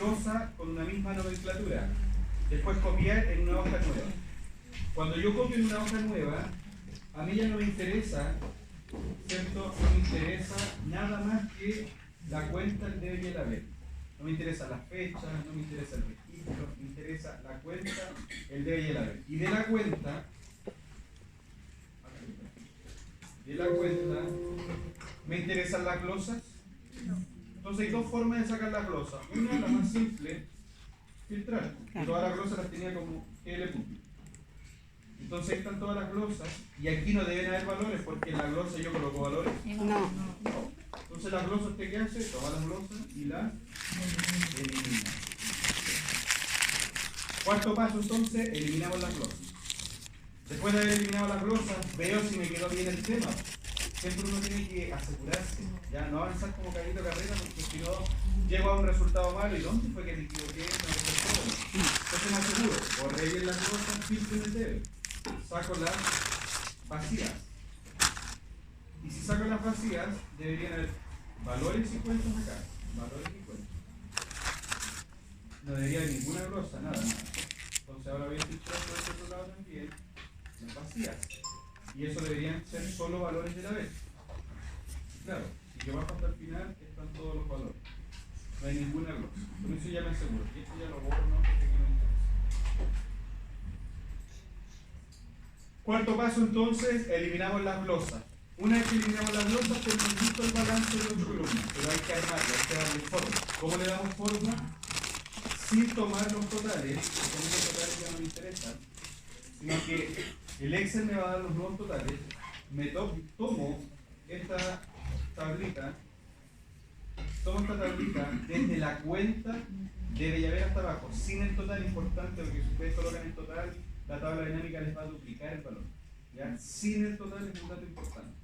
glosa con una misma nomenclatura. Después copiar en una hoja nueva. Cuando yo copio en una hoja nueva, a mí ya no me interesa, ¿cierto? No me interesa nada más que la cuenta, el debe y el haber. No me interesa las fechas, no me interesa el registro, me interesa la cuenta, el debe y el haber. Y de la cuenta, ¿me interesan las glosas? Entonces hay dos formas de sacar las glosas. Una, la más simple, filtrar. Todas las glosas las tenía como L. Entonces ahí están todas las glosas y aquí no deben haber valores porque en la glosa yo coloco valores. No. Entonces las glosas, ¿usted qué hace? Toma las glosas y las elimina. Cuarto paso entonces, eliminamos las glosas. Después de haber eliminado las glosas, veo si me quedó bien el tema. Siempre uno tiene que asegurarse, ya no avanzar como Carlito Carrera, porque si no llego a un resultado malo y ¿dónde fue que me equivoqué? Entonces me aseguro, borré bien las glosas, filtro en el debe, saco las vacías. Y si saco las vacías, deberían haber valores y cuentas acá, valores y cuentas. No debería haber ninguna glosa, nada. Entonces ahora voy a filtrar por este otro lado también las vacías. Y eso deberían ser solo valores de la vez. Claro, si yo bajo hasta el final, están todos los valores. No hay ninguna glosa. Con eso ya me aseguro. Y esto ya lo borro, ¿no? Porque aquí no me interesa. Cuarto paso entonces, eliminamos las glosas. Una vez que eliminamos las glosas, tenemos listo el balance de 8 columnas. Pero hay que armarlo, hay que darle forma. ¿Cómo le damos forma? Sin tomar los totales, porque los totales ya no me interesan, sino que el Excel me va a dar los nuevos totales, me tomo esta tablita desde la cuenta debe haber hasta abajo, sin el total importante, porque si ustedes colocan el total, la tabla dinámica les va a duplicar el valor. ¿Ya? Sin el total es un dato importante.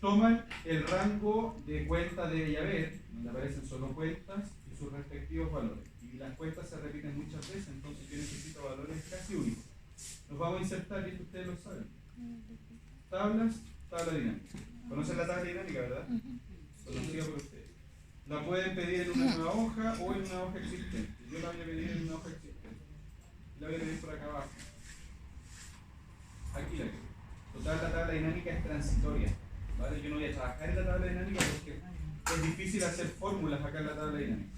Toman el rango de cuenta debe haber, donde aparecen solo cuentas y sus respectivos valores. Y las cuentas se repiten muchas veces, entonces yo necesito valores casi únicos. Nos vamos a insertar, y esto ustedes lo saben. Tabla dinámica. ¿Conocen la tabla dinámica, verdad? Conocida por ustedes. La pueden pedir en una nueva hoja o en una hoja existente. Yo la voy a pedir en una hoja existente. La voy a pedir por acá abajo. Aquí la quiero. Total, la tabla dinámica es transitoria. ¿Vale? Yo no voy a trabajar en la tabla dinámica porque es difícil hacer fórmulas acá en la tabla dinámica.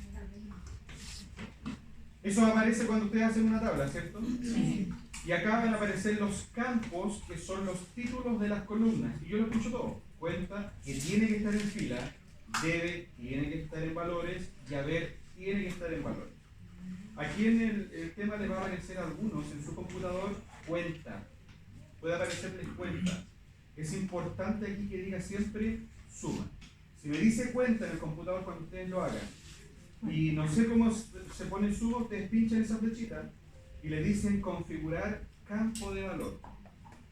Eso aparece cuando ustedes hacen una tabla, ¿cierto? Sí. Y acá van a aparecer los campos que son los títulos de las columnas. Y yo lo escucho todo. Cuenta que tiene que estar en fila, debe, tiene que estar en valores, y haber, tiene que estar en valores. Aquí en el tema les va a aparecer algunos en su computador, cuenta. Puede aparecerles cuenta. Es importante aquí que diga siempre suma. Si me dice cuenta en el computador cuando ustedes lo hagan, y no sé cómo se pone suma, ustedes pinchan esa flechita y le dicen configurar campo de valor.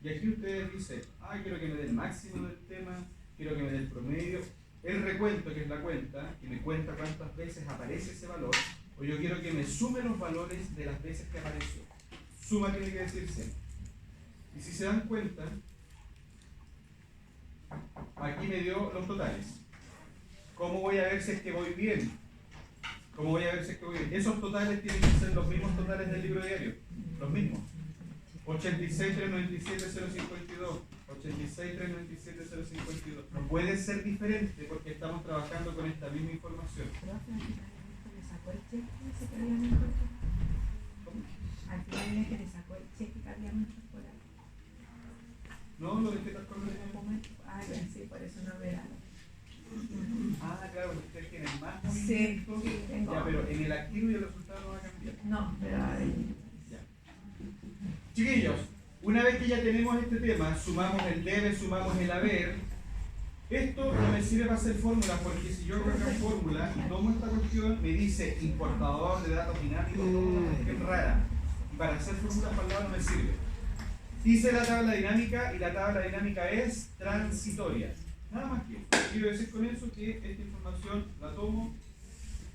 Y aquí ustedes dicen, quiero que me dé el máximo del tema, quiero que me dé el promedio, el recuento, que es la cuenta, que me cuenta cuántas veces aparece ese valor, o yo quiero que me sume los valores de las veces que apareció. Suma tiene que decir siempre. Y si se dan cuenta, aquí me dio los totales. ¿Cómo voy a ver si es que voy bien? ¿Cómo voy a ver si es que voy bien? Esos totales tienen que ser los mismos totales del libro diario. Los mismos. 86.397.052. 86.397.052. No puede ser diferente porque estamos trabajando con esta misma información. No, lo dejé tal cual. Sí, por eso no verán. Claro, ustedes tienen más movimiento. Sí, tengo. Ya, pero en el activo y el resultado no va a cambiar. No, pero ya. Chiquillos, una vez que ya tenemos este tema, sumamos el debe, sumamos el haber. Esto no me sirve para hacer fórmulas, porque si yo hago una fórmula y tomo esta cuestión, me dice importador de datos dinámicos, una cuestión rara. Y para hacer fórmulas para el lado no me sirve. Hice la tabla dinámica y la tabla dinámica es transitoria. Nada más que eso. Quiero decir con eso que esta información la tomo,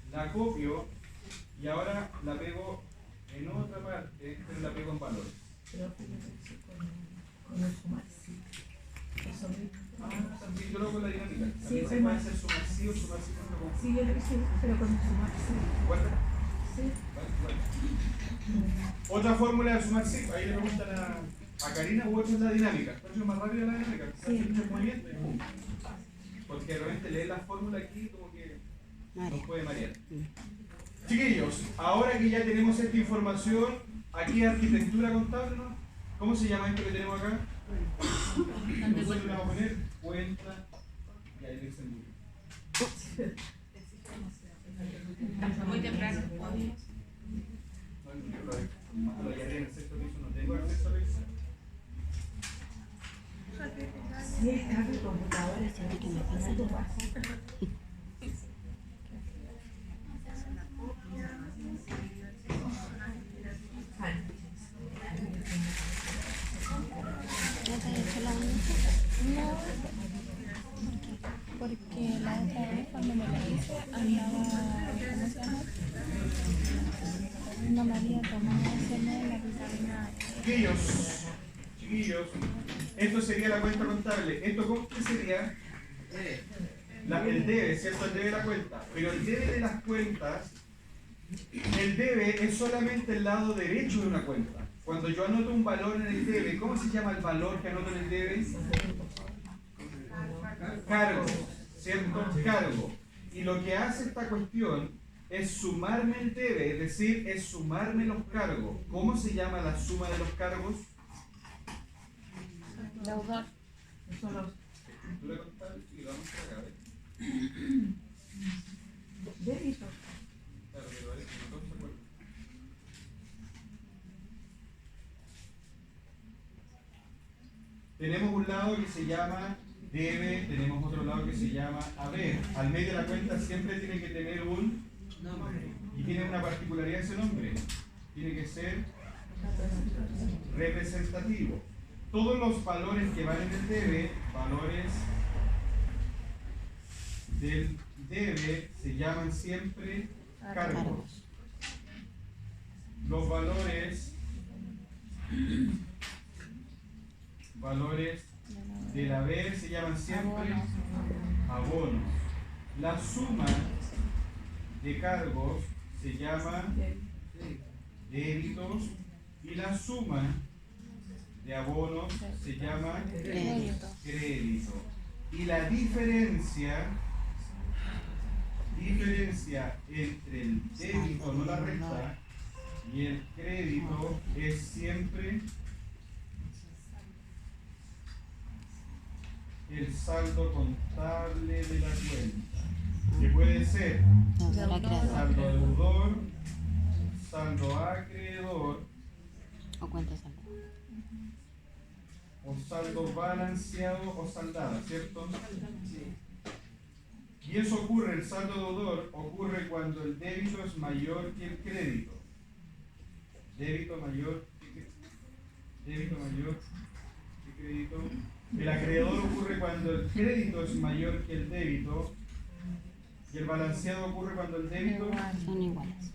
la copio y ahora la pego en otra parte, pero la pego en valores. Pero con el sumar, sí. Eso mismo. También yo lo hago con la dinámica. Sí, También se puede hacer sumar sí o sumar sí con sí, yo lo hice, pero con el sumar, sí. ¿Cuál? Otra fórmula de sumar, sí, ahí le preguntan a Karina, u otra es la dinámica. ¿Cuál es lo más rápido de la dinámica? Sí. Mucho movimiento y pum. Porque de repente leer la fórmula aquí como que nos puede marear. Chiquillos, ahora que ya tenemos esta información, aquí arquitectura contable, ¿no? ¿Cómo se llama esto que tenemos acá? Nosotros le vamos a poner cuenta y ahí le extendimos. Muy temprano. No, ya en el sexto piso no tengo acceso a Excel. Sí, está mi computadora, siempre que me pasa algo bajo. ¿Ya te has hecho la uña? No. Porque la otra vez cuando me la hice andaba, ¿cómo se llama? No me había tomado hacerme la vitamina Chiquillos, esto sería la cuenta contable. ¿Esto cómo que sería? El debe, ¿cierto? El debe de la cuenta. Pero el debe de las cuentas, el debe es solamente el lado derecho de una cuenta. Cuando yo anoto un valor en el debe, ¿cómo se llama el valor que anoto en el debe? Cargo, ¿cierto? Cargo. Y lo que hace esta cuestión es sumarme el debe, es decir, es sumarme los cargos. ¿Cómo se llama la suma de los cargos? deudor. Estructura contable, y lo vamos a acá, ¿ves? Débito. Claro, pero parece que no todos se acuerdan. Tenemos un lado que se llama debe, tenemos otro lado que se llama haber. Al medio de la cuenta siempre tiene que tener un nombre. Y tiene una particularidad ese nombre. Tiene que ser representativo. Todos los valores que van en el debe, valores del debe, se llaman siempre cargos. Los valores del haber se llaman siempre abonos. La suma de cargos se llama débitos y la suma de abonos se llama crédito. Y la diferencia entre el débito, no la resta, y el crédito es siempre el saldo contable de la cuenta, que puede ser saldo deudor, saldo acreedor O cuenta saldo. o saldo balanceado o saldada, ¿cierto? Y eso ocurre, el saldo deudor ocurre cuando el débito es mayor que el crédito. Débito mayor que crédito. El acreedor ocurre cuando el crédito es mayor que el débito. Y el balanceado ocurre cuando el débito Son iguales.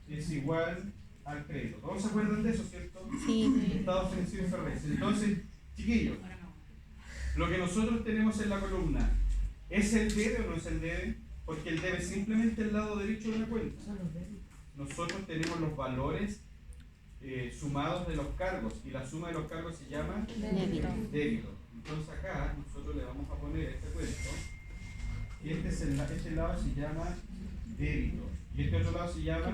es igual al crédito. ¿Todos se acuerdan de eso, cierto? Sí. Estado ofensivo y ferrez. Entonces, chiquillos, lo que nosotros tenemos en la columna, ¿es el debe o no es el debe? Porque el debe es simplemente el lado derecho de una cuenta. Nosotros tenemos los valores sumados de los cargos y la suma de los cargos se llama débito. Entonces acá nosotros le vamos a poner este cuento y este lado se llama débito y este otro lado se llama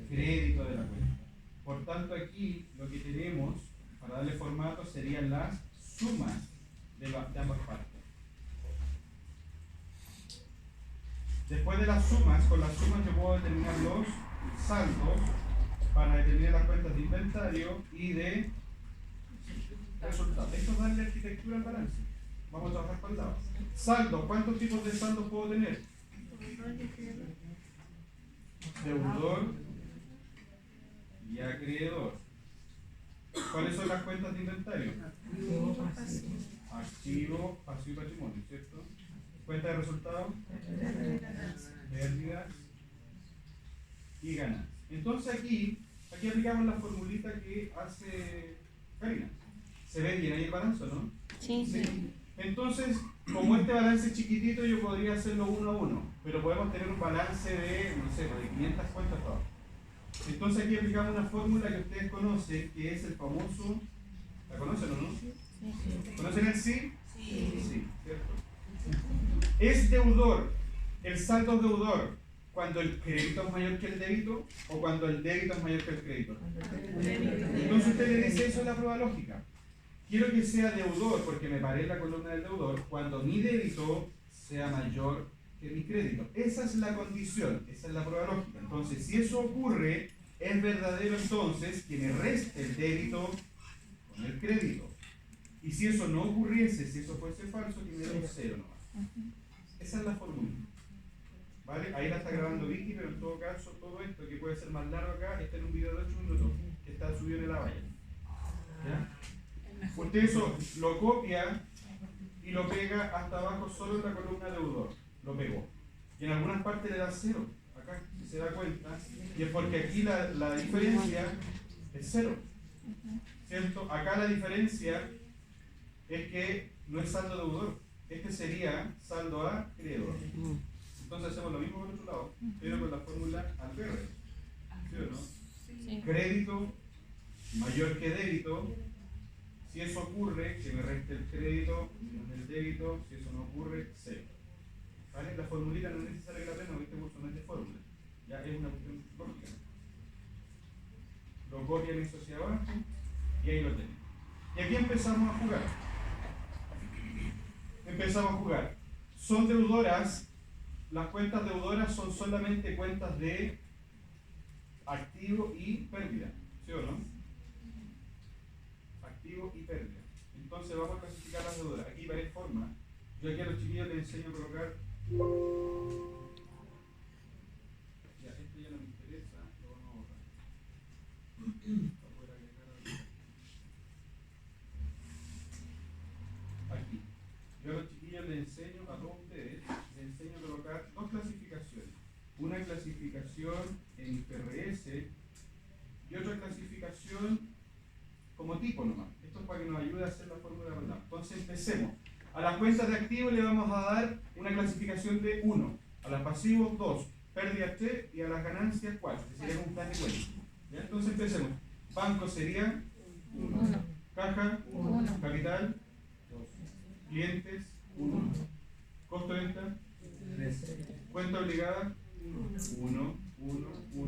crédito de la cuenta. Por tanto aquí lo que tenemos para darle formato serían las sumas de ambas partes. Después de las sumas, con las sumas yo puedo determinar los saldos para determinar las cuentas de inventario y de resultados. Esto es darle arquitectura al balance. Vamos a trabajar para el lado. Saldos, ¿cuántos tipos de saldos puedo tener? Deudor y acreedor. ¿Cuáles son las cuentas de inventario? Activo, pasivo y patrimonio, ¿cierto? Cuenta de resultados, pérdidas y ganancias. Entonces aquí aplicamos la formulita que hace Karina. ¿Se ve bien ahí el balance o no? Sí. Entonces, como este balance es chiquitito, yo podría hacerlo uno a uno, pero podemos tener un balance de, no sé, de 500 cuentas todas. Entonces aquí aplicamos una fórmula que ustedes conocen, que es el famoso, ¿la conocen o no? ¿Conocen el sí? Sí, ¿cierto? ¿Es deudor el saldo deudor cuando el crédito es mayor que el débito o cuando el débito es mayor que el crédito? Entonces usted le dice, eso es la prueba lógica. Quiero que sea deudor, porque me paré en la columna del deudor, cuando mi débito sea mayor que mi crédito. Esa es la condición, esa es la prueba lógica. Entonces, si eso ocurre, es verdadero entonces que me reste el débito con el crédito. Y si eso no ocurriese, si eso fuese falso, que me dé un cero nomás. Esa es la fórmula. ¿Vale? Ahí la está grabando Vicky, pero en todo caso, todo esto que puede ser más largo acá, está en un video de 8 minutos, que está subido en la valla. ¿Ya? Usted eso lo copia y lo pega hasta abajo solo en la columna deudor. Lo pegó. Y en algunas partes le da cero. Acá, si se da cuenta. Y es porque aquí la diferencia es cero. ¿Cierto? Acá la diferencia es que no es saldo deudor. Este sería saldo a acreedor. Entonces hacemos lo mismo por otro lado, pero con la fórmula al revés. ¿Sí o no? Sí. Crédito mayor que débito. Si eso ocurre, que me reste el crédito menos el débito. Si eso no ocurre, cero. ¿Vale? La formulita no es necesaria que la aprendan, este curso no es de fórmula. Ya es una cuestión lógica. Lo copian eso hacia abajo y ahí lo tienen. Y aquí empezamos a jugar. Empezamos a jugar. Son deudoras. Las cuentas deudoras son solamente cuentas de activo y pérdida. ¿Sí o no? Activo y pérdida. Entonces vamos a clasificar las deudoras. Aquí varias formas. Yo aquí a los chiquillos les enseño a colocar. Ya, esto ya no me interesa, lo vamos a borrar. Para poder agregar aquí. Yo a los chiquillos les enseño, a todos ustedes, les enseño a colocar dos clasificaciones. Una clasificación en PRS y otra clasificación como tipo nomás. Esto es para que nos ayude a hacer la fórmula de verdad. Entonces empecemos. A las cuentas de activos le vamos a dar una clasificación de 1. A los pasivos 2. Pérdidas 3 y a las ganancias 4. Que sería un plan de cuenta. ¿Ya? Entonces empecemos. Banco sería 1. Caja 1. Capital 2. Clientes 1. Costo de venta 3. Cuenta obligada 1.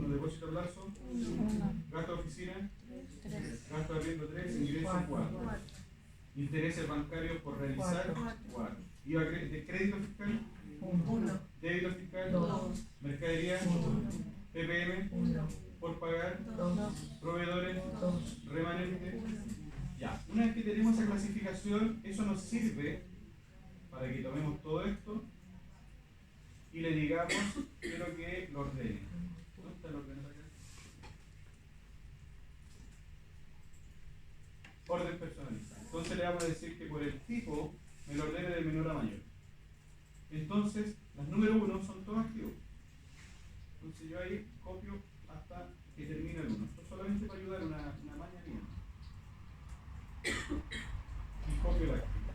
Depósito a plazo 1. Gasto de oficina 3. gasto de arriendo 3. Ingresos 4. Intereses bancarios por realizar 4. IVA de crédito fiscal 1. débito fiscal 2. mercadería 1. PPM 1. por pagar 2. proveedores 2. remanente. Ya, una vez que tenemos esa clasificación, eso nos sirve para que tomemos todo esto y le digamos, quiero que lo ordene. ¿Dónde está el ordenador acá? Orden personalizado. Entonces le vamos a decir que por el tipo me lo ordene de menor a mayor. Entonces, las número 1 son todos activos. Entonces yo ahí copio hasta que termine el 1. Esto solamente para ayudar una maña mía. Y copio el activo.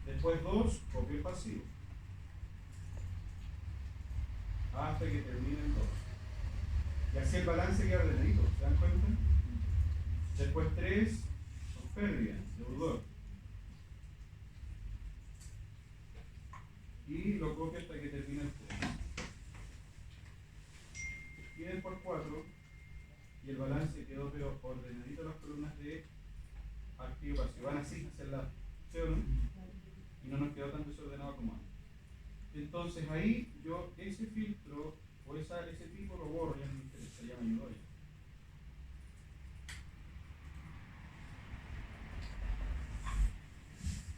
Después 2, copio el pasivo. Hasta que termine el 2. Y así el balance queda ordenadito, ¿se dan cuenta? Después 3 son pérdidas, deudor. Y lo copio hasta que termine el 3. Y después 4. Y el balance quedó pero ordenadito las columnas de activo pasivo. Van así hacia el lado. ¿Sí o no? Y no nos quedó tan desordenado como antes. Entonces ahí yo ese filtro o ese tipo lo borro, ya no me interesa, ya me ayudó ya.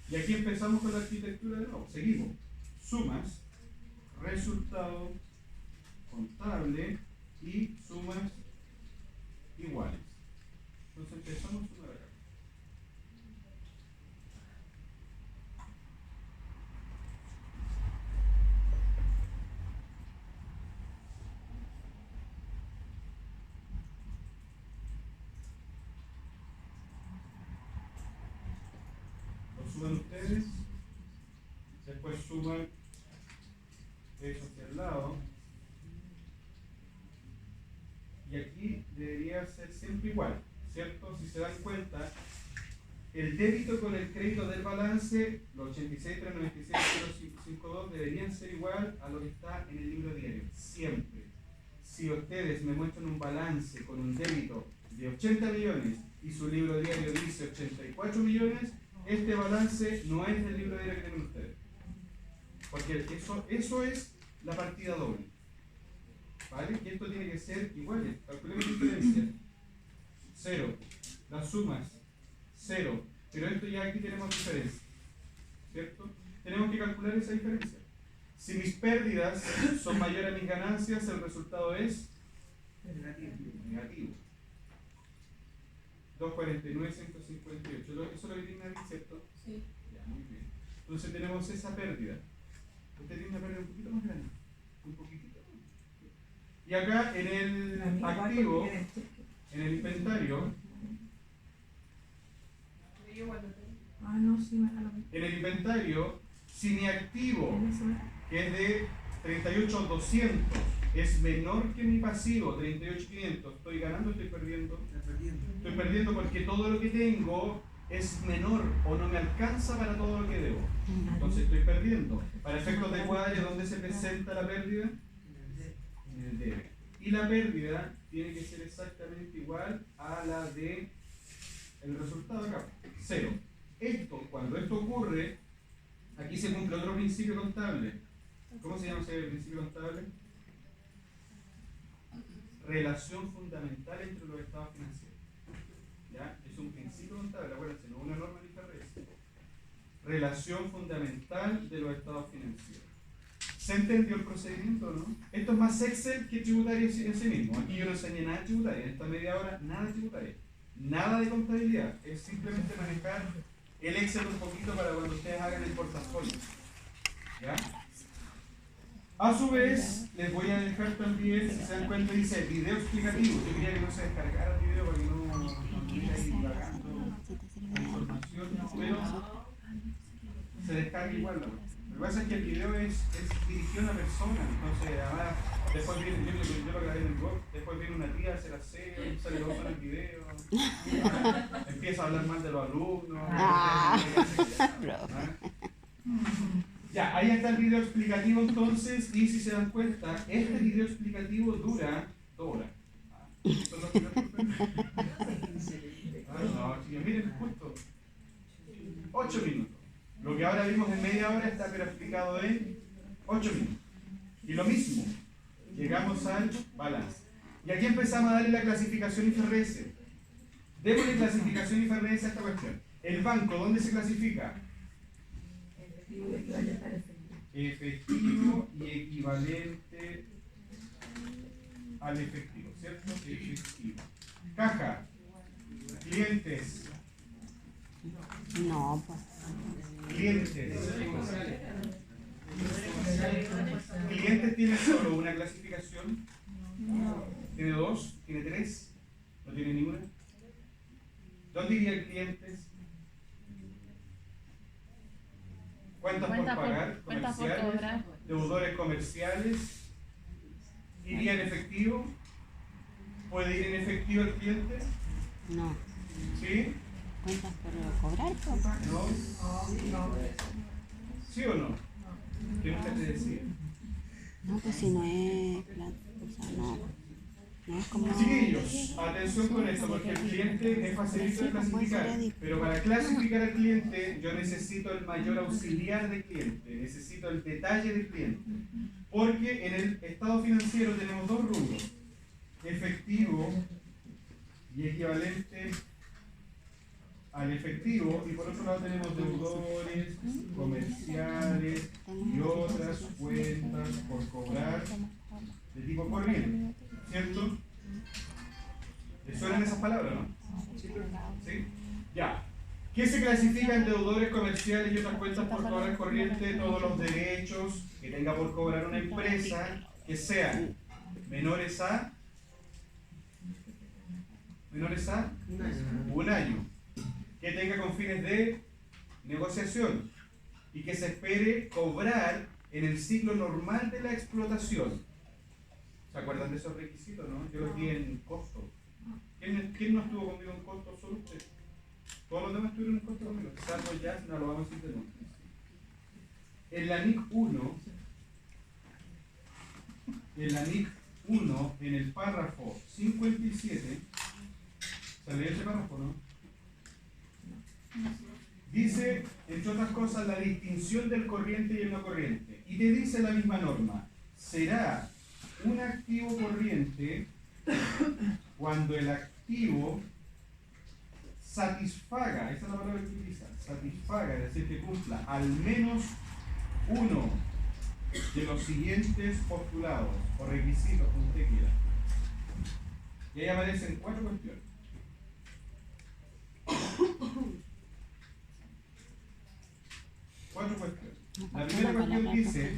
Y aquí empezamos con la arquitectura de nuevo. Seguimos. Sumas, resultado contable y sumas iguales. Entonces empezamos a sumar acá. Lo suman ustedes, después suman eso hacia el lado y aquí debería ser siempre igual, ¿cierto? Si se dan cuenta, el débito con el crédito del balance, los 86.396.052 deberían ser igual a lo que está en el libro diario, siempre. Si ustedes me muestran un balance con un débito de 80 millones y su libro diario dice 84 millones, este balance no es del libro diario que tienen ustedes. Porque eso es la partida doble. ¿Vale? Y esto tiene que ser igual. Calculemos la diferencia. 0. Las sumas. 0. Pero esto ya aquí tenemos diferencia. ¿Cierto? Tenemos que calcular esa diferencia. Si mis pérdidas son mayores a mis ganancias, el resultado es negativo. 249, 158. Eso es lo que tiene aquí, ¿cierto? Sí. Ya, muy bien. Entonces tenemos esa pérdida. Usted tiene una pérdida un poquito más grande. Un poquitito. Y acá en el activo, en el inventario, en el inventario, si mi activo, que es de 38.200, es menor que mi pasivo, 38.500, ¿estoy ganando o estoy perdiendo? Estoy perdiendo porque todo lo que tengo es menor o no me alcanza para todo lo que debo. Entonces estoy perdiendo. Para efectos de cuadre, ¿dónde se presenta la pérdida? En el debe. Y la pérdida tiene que ser exactamente igual a la de el resultado acá, 0. Cuando esto ocurre, aquí se cumple otro principio contable. ¿Cómo se llama ese principio contable? Relación fundamental entre los estados financieros. ¿Ya? Es un principio contable, acuérdense, no una norma ni IFRS. Relación fundamental de los estados financieros. ¿Se entendió el procedimiento, no? Esto es más Excel que tributario en sí mismo. Aquí yo no enseñé nada de tributario, en esta media hora nada de tributario. Nada de contabilidad, es simplemente manejar el Excel un poquito para cuando ustedes hagan el portafolio. ¿Ya? A su vez, les voy a dejar también, si se dan cuenta, dice video explicativo. Yo quería que no se descargara el video para que no estuviera ahí divagando información, pero se descarga igual la web. Lo que pasa es que el video es dirigido a una persona, entonces además después viene, yo lo grabé en el blog, después viene una tía a hacer aseo, sale otro en el video, empieza a hablar mal de los alumnos. Ya, ahí está el video explicativo entonces, y si se dan cuenta, este video explicativo dura 2 horas. ¿Son los videos? No, chicos, miren, justo 8 minutos. Lo que ahora vimos en media hora está pero explicado en 8 minutos. Y lo mismo, llegamos al balance. Y aquí empezamos a darle la clasificación IFRS. Démosle clasificación IFRS a esta cuestión. El banco, ¿dónde se clasifica? Efectivo y equivalente al efectivo, ¿cierto? Efectivo. Caja, clientes. No, pues. Clientes. ¿Clientes tiene solo una clasificación? ¿Tiene 2? ¿Tiene 3? ¿No tiene ninguna? ¿Dónde irían clientes? Cuentas por pagar, comerciales, deudores comerciales. ¿Iría en efectivo? ¿Puede ir en efectivo el cliente? No. ¿Sí? ¿Cuentas por cobrar? ¿No? ¿Sí o no? ¿Qué nunca te decía? No, pues si no es plata, o sea, no. No es como... Chiquillos, atención con esto, porque el cliente es facilito de clasificar, pero para clasificar al cliente yo necesito el mayor auxiliar del cliente, necesito el detalle del cliente, porque en el estado financiero tenemos 2 rubros, efectivo y equivalente al efectivo, y por otro lado tenemos deudores, comerciales y otras cuentas por cobrar de tipo corriente, ¿cierto? ¿Les suenan esas palabras, no? ¿Sí? Ya. ¿Qué se clasifica en deudores comerciales y otras cuentas por cobrar corriente? Todos los derechos que tenga por cobrar una empresa que sean menores a un año, que tenga con fines de negociación y que se espere cobrar en el ciclo normal de la explotación. ¿Se acuerdan de esos requisitos, no? Yo los di en costo. ¿Quién no estuvo conmigo en costo? Solo usted. Todos los demás estuvieron en costo conmigo. Salvo ya, no lo vamos a decir de nuevo. En la NIC 1, en el párrafo 57, ¿se lee ese párrafo, no? Dice, entre otras cosas, la distinción del corriente y el no corriente. Y te dice la misma norma, será un activo corriente cuando el activo satisfaga, esa es la palabra que utiliza, satisfaga, es decir, que cumpla al menos uno de los siguientes postulados o requisitos, como usted quiera. Y ahí aparecen 4 cuestiones. La primera cuestión dice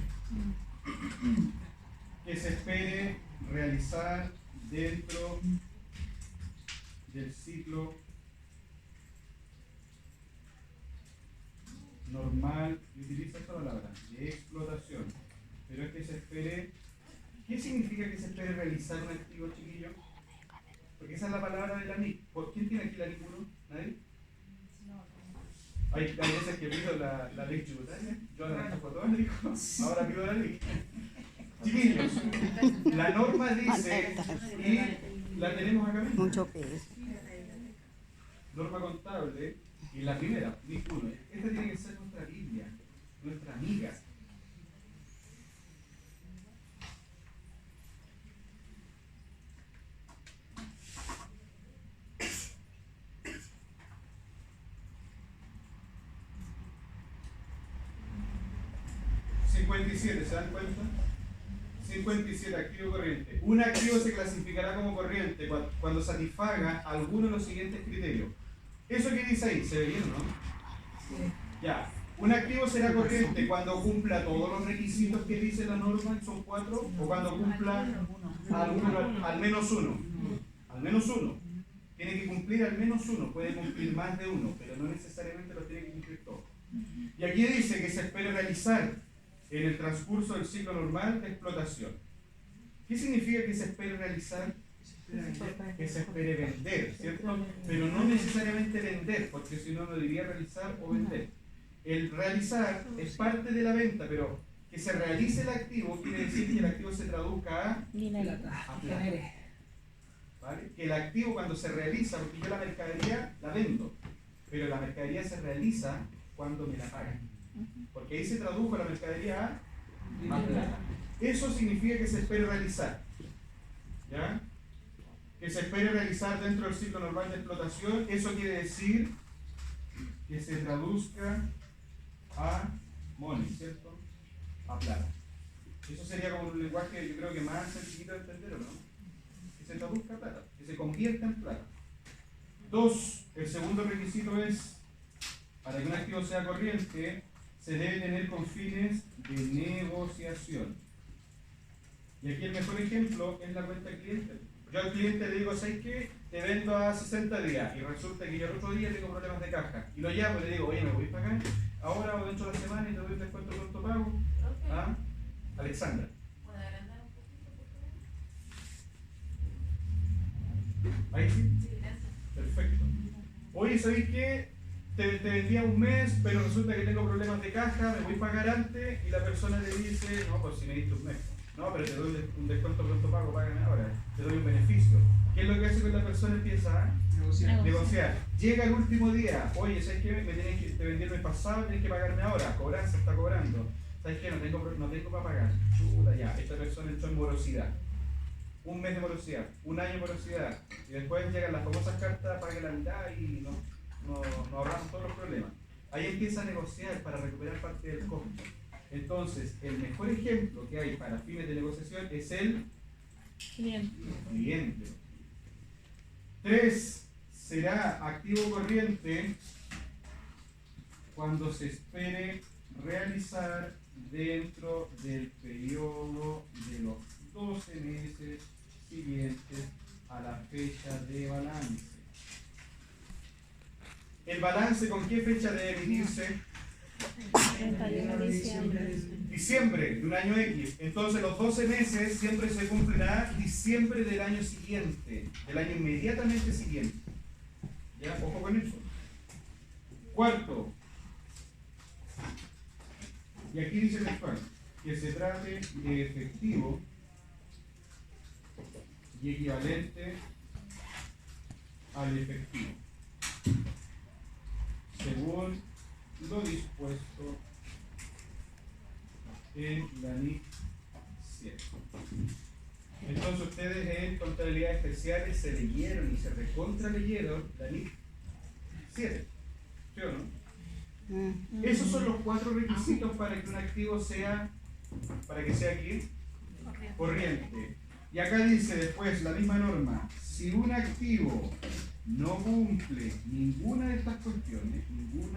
que se espere realizar dentro del ciclo normal, y utiliza esta palabra, de explotación. Pero es que se espere, ¿qué significa que se espere realizar un activo, chiquillo? Porque esa es la palabra de la NIC. ¿Quién tiene aquí la NIC 1? ¿Nadie? Hay veces que pido la ley tributaria, yo la dejo por todos, digo, ahora pido la ley. Chiquillos, la norma dice, y la tenemos acá mismo. Mucho peso. Norma contable, y la primera, NIC 1. Esta tiene que ser nuestra Biblia, nuestra amiga. ¿57? ¿Se dan cuenta? 57, activo corriente. Un activo se clasificará como corriente cuando satisfaga alguno de los siguientes criterios. ¿Eso que dice ahí? ¿Se ve bien o no? Sí. Ya. Un activo será corriente cuando cumpla todos los requisitos que dice la norma, son 4, o cuando cumpla al menos uno. Al menos uno. Tiene que cumplir al menos uno, puede cumplir más de uno, pero no necesariamente lo tiene que cumplir todo. Y aquí dice que se espera realizar en el transcurso del ciclo normal de explotación. ¿Qué significa que se espere realizar? Que se espere vender, ¿cierto? Pero no necesariamente vender, porque si no, no diría realizar o vender. El realizar es parte de la venta, pero que se realice el activo quiere decir que el activo se traduzca a plata. ¿Vale? Que el activo cuando se realiza, porque yo la mercadería la vendo, pero la mercadería se realiza cuando me la pagan. Porque ahí se tradujo la mercadería a plata. Eso significa que se espere realizar. ¿Ya? Que se espere realizar dentro del ciclo normal de explotación, eso quiere decir que se traduzca a money, ¿cierto? A plata. Eso sería como un lenguaje, yo creo que más sencillo de entender, ¿o no? Que se traduzca a plata, que se convierta en plata. 2. El segundo requisito es, para que un activo sea corriente, se debe tener con fines de negociación. Y aquí el mejor ejemplo es la cuenta cliente. Yo al cliente le digo, ¿sabes qué? Te vendo a 60 días y resulta que yo el otro día tengo problemas de caja. Y lo llamo y le digo, oye, ¿me voy a pagar ahora o dentro de la semana y te doy un descuento pronto pago? ¿Ah? Alexandra. ¿Ahí sí? Perfecto. Oye, ¿sabéis qué? Te vendía un mes, pero resulta que tengo problemas de caja, me voy a pagar antes y la persona le dice, no, pues si me diste un mes. No, pero te doy un descuento pronto pago, págame ahora, te doy un beneficio. ¿Qué es lo que hace que la persona empieza a negociar? Llega el último día, oye, ¿sabes qué? Te vendí el mes pasado, tienes que pagarme ahora, cobranza está cobrando. ¿Sabes qué? No tengo para pagar. Chuta, ya, esta persona entró en morosidad. Un mes de morosidad, un año de morosidad, y después llegan las famosas cartas, pague la mitad y no ahorramos todos los problemas. Ahí empieza a negociar para recuperar parte del costo. Entonces, el mejor ejemplo que hay para fines de negociación es el cliente. 3. Será activo corriente cuando se espere realizar dentro del periodo de los 12 meses siguientes a la fecha de balance. ¿El balance con qué fecha debe emitirse? 31 de diciembre. Diciembre de un año X. Entonces los 12 meses siempre se cumplirá diciembre del año siguiente, del año inmediatamente siguiente. ¿Ya? Ojo con eso. Cuarto. Y aquí dice textual, que se trate de efectivo y equivalente al efectivo, según lo dispuesto en la NIC 7. Entonces ustedes en contabilidad especiales se leyeron y se recontraleyeron la NIC 7, ¿sí o no? Esos son los 4 requisitos para que un activo sea, para que sea ¿qué? Corriente. Y acá dice después la misma norma, si un activo no cumple ninguna de estas cuestiones, ningún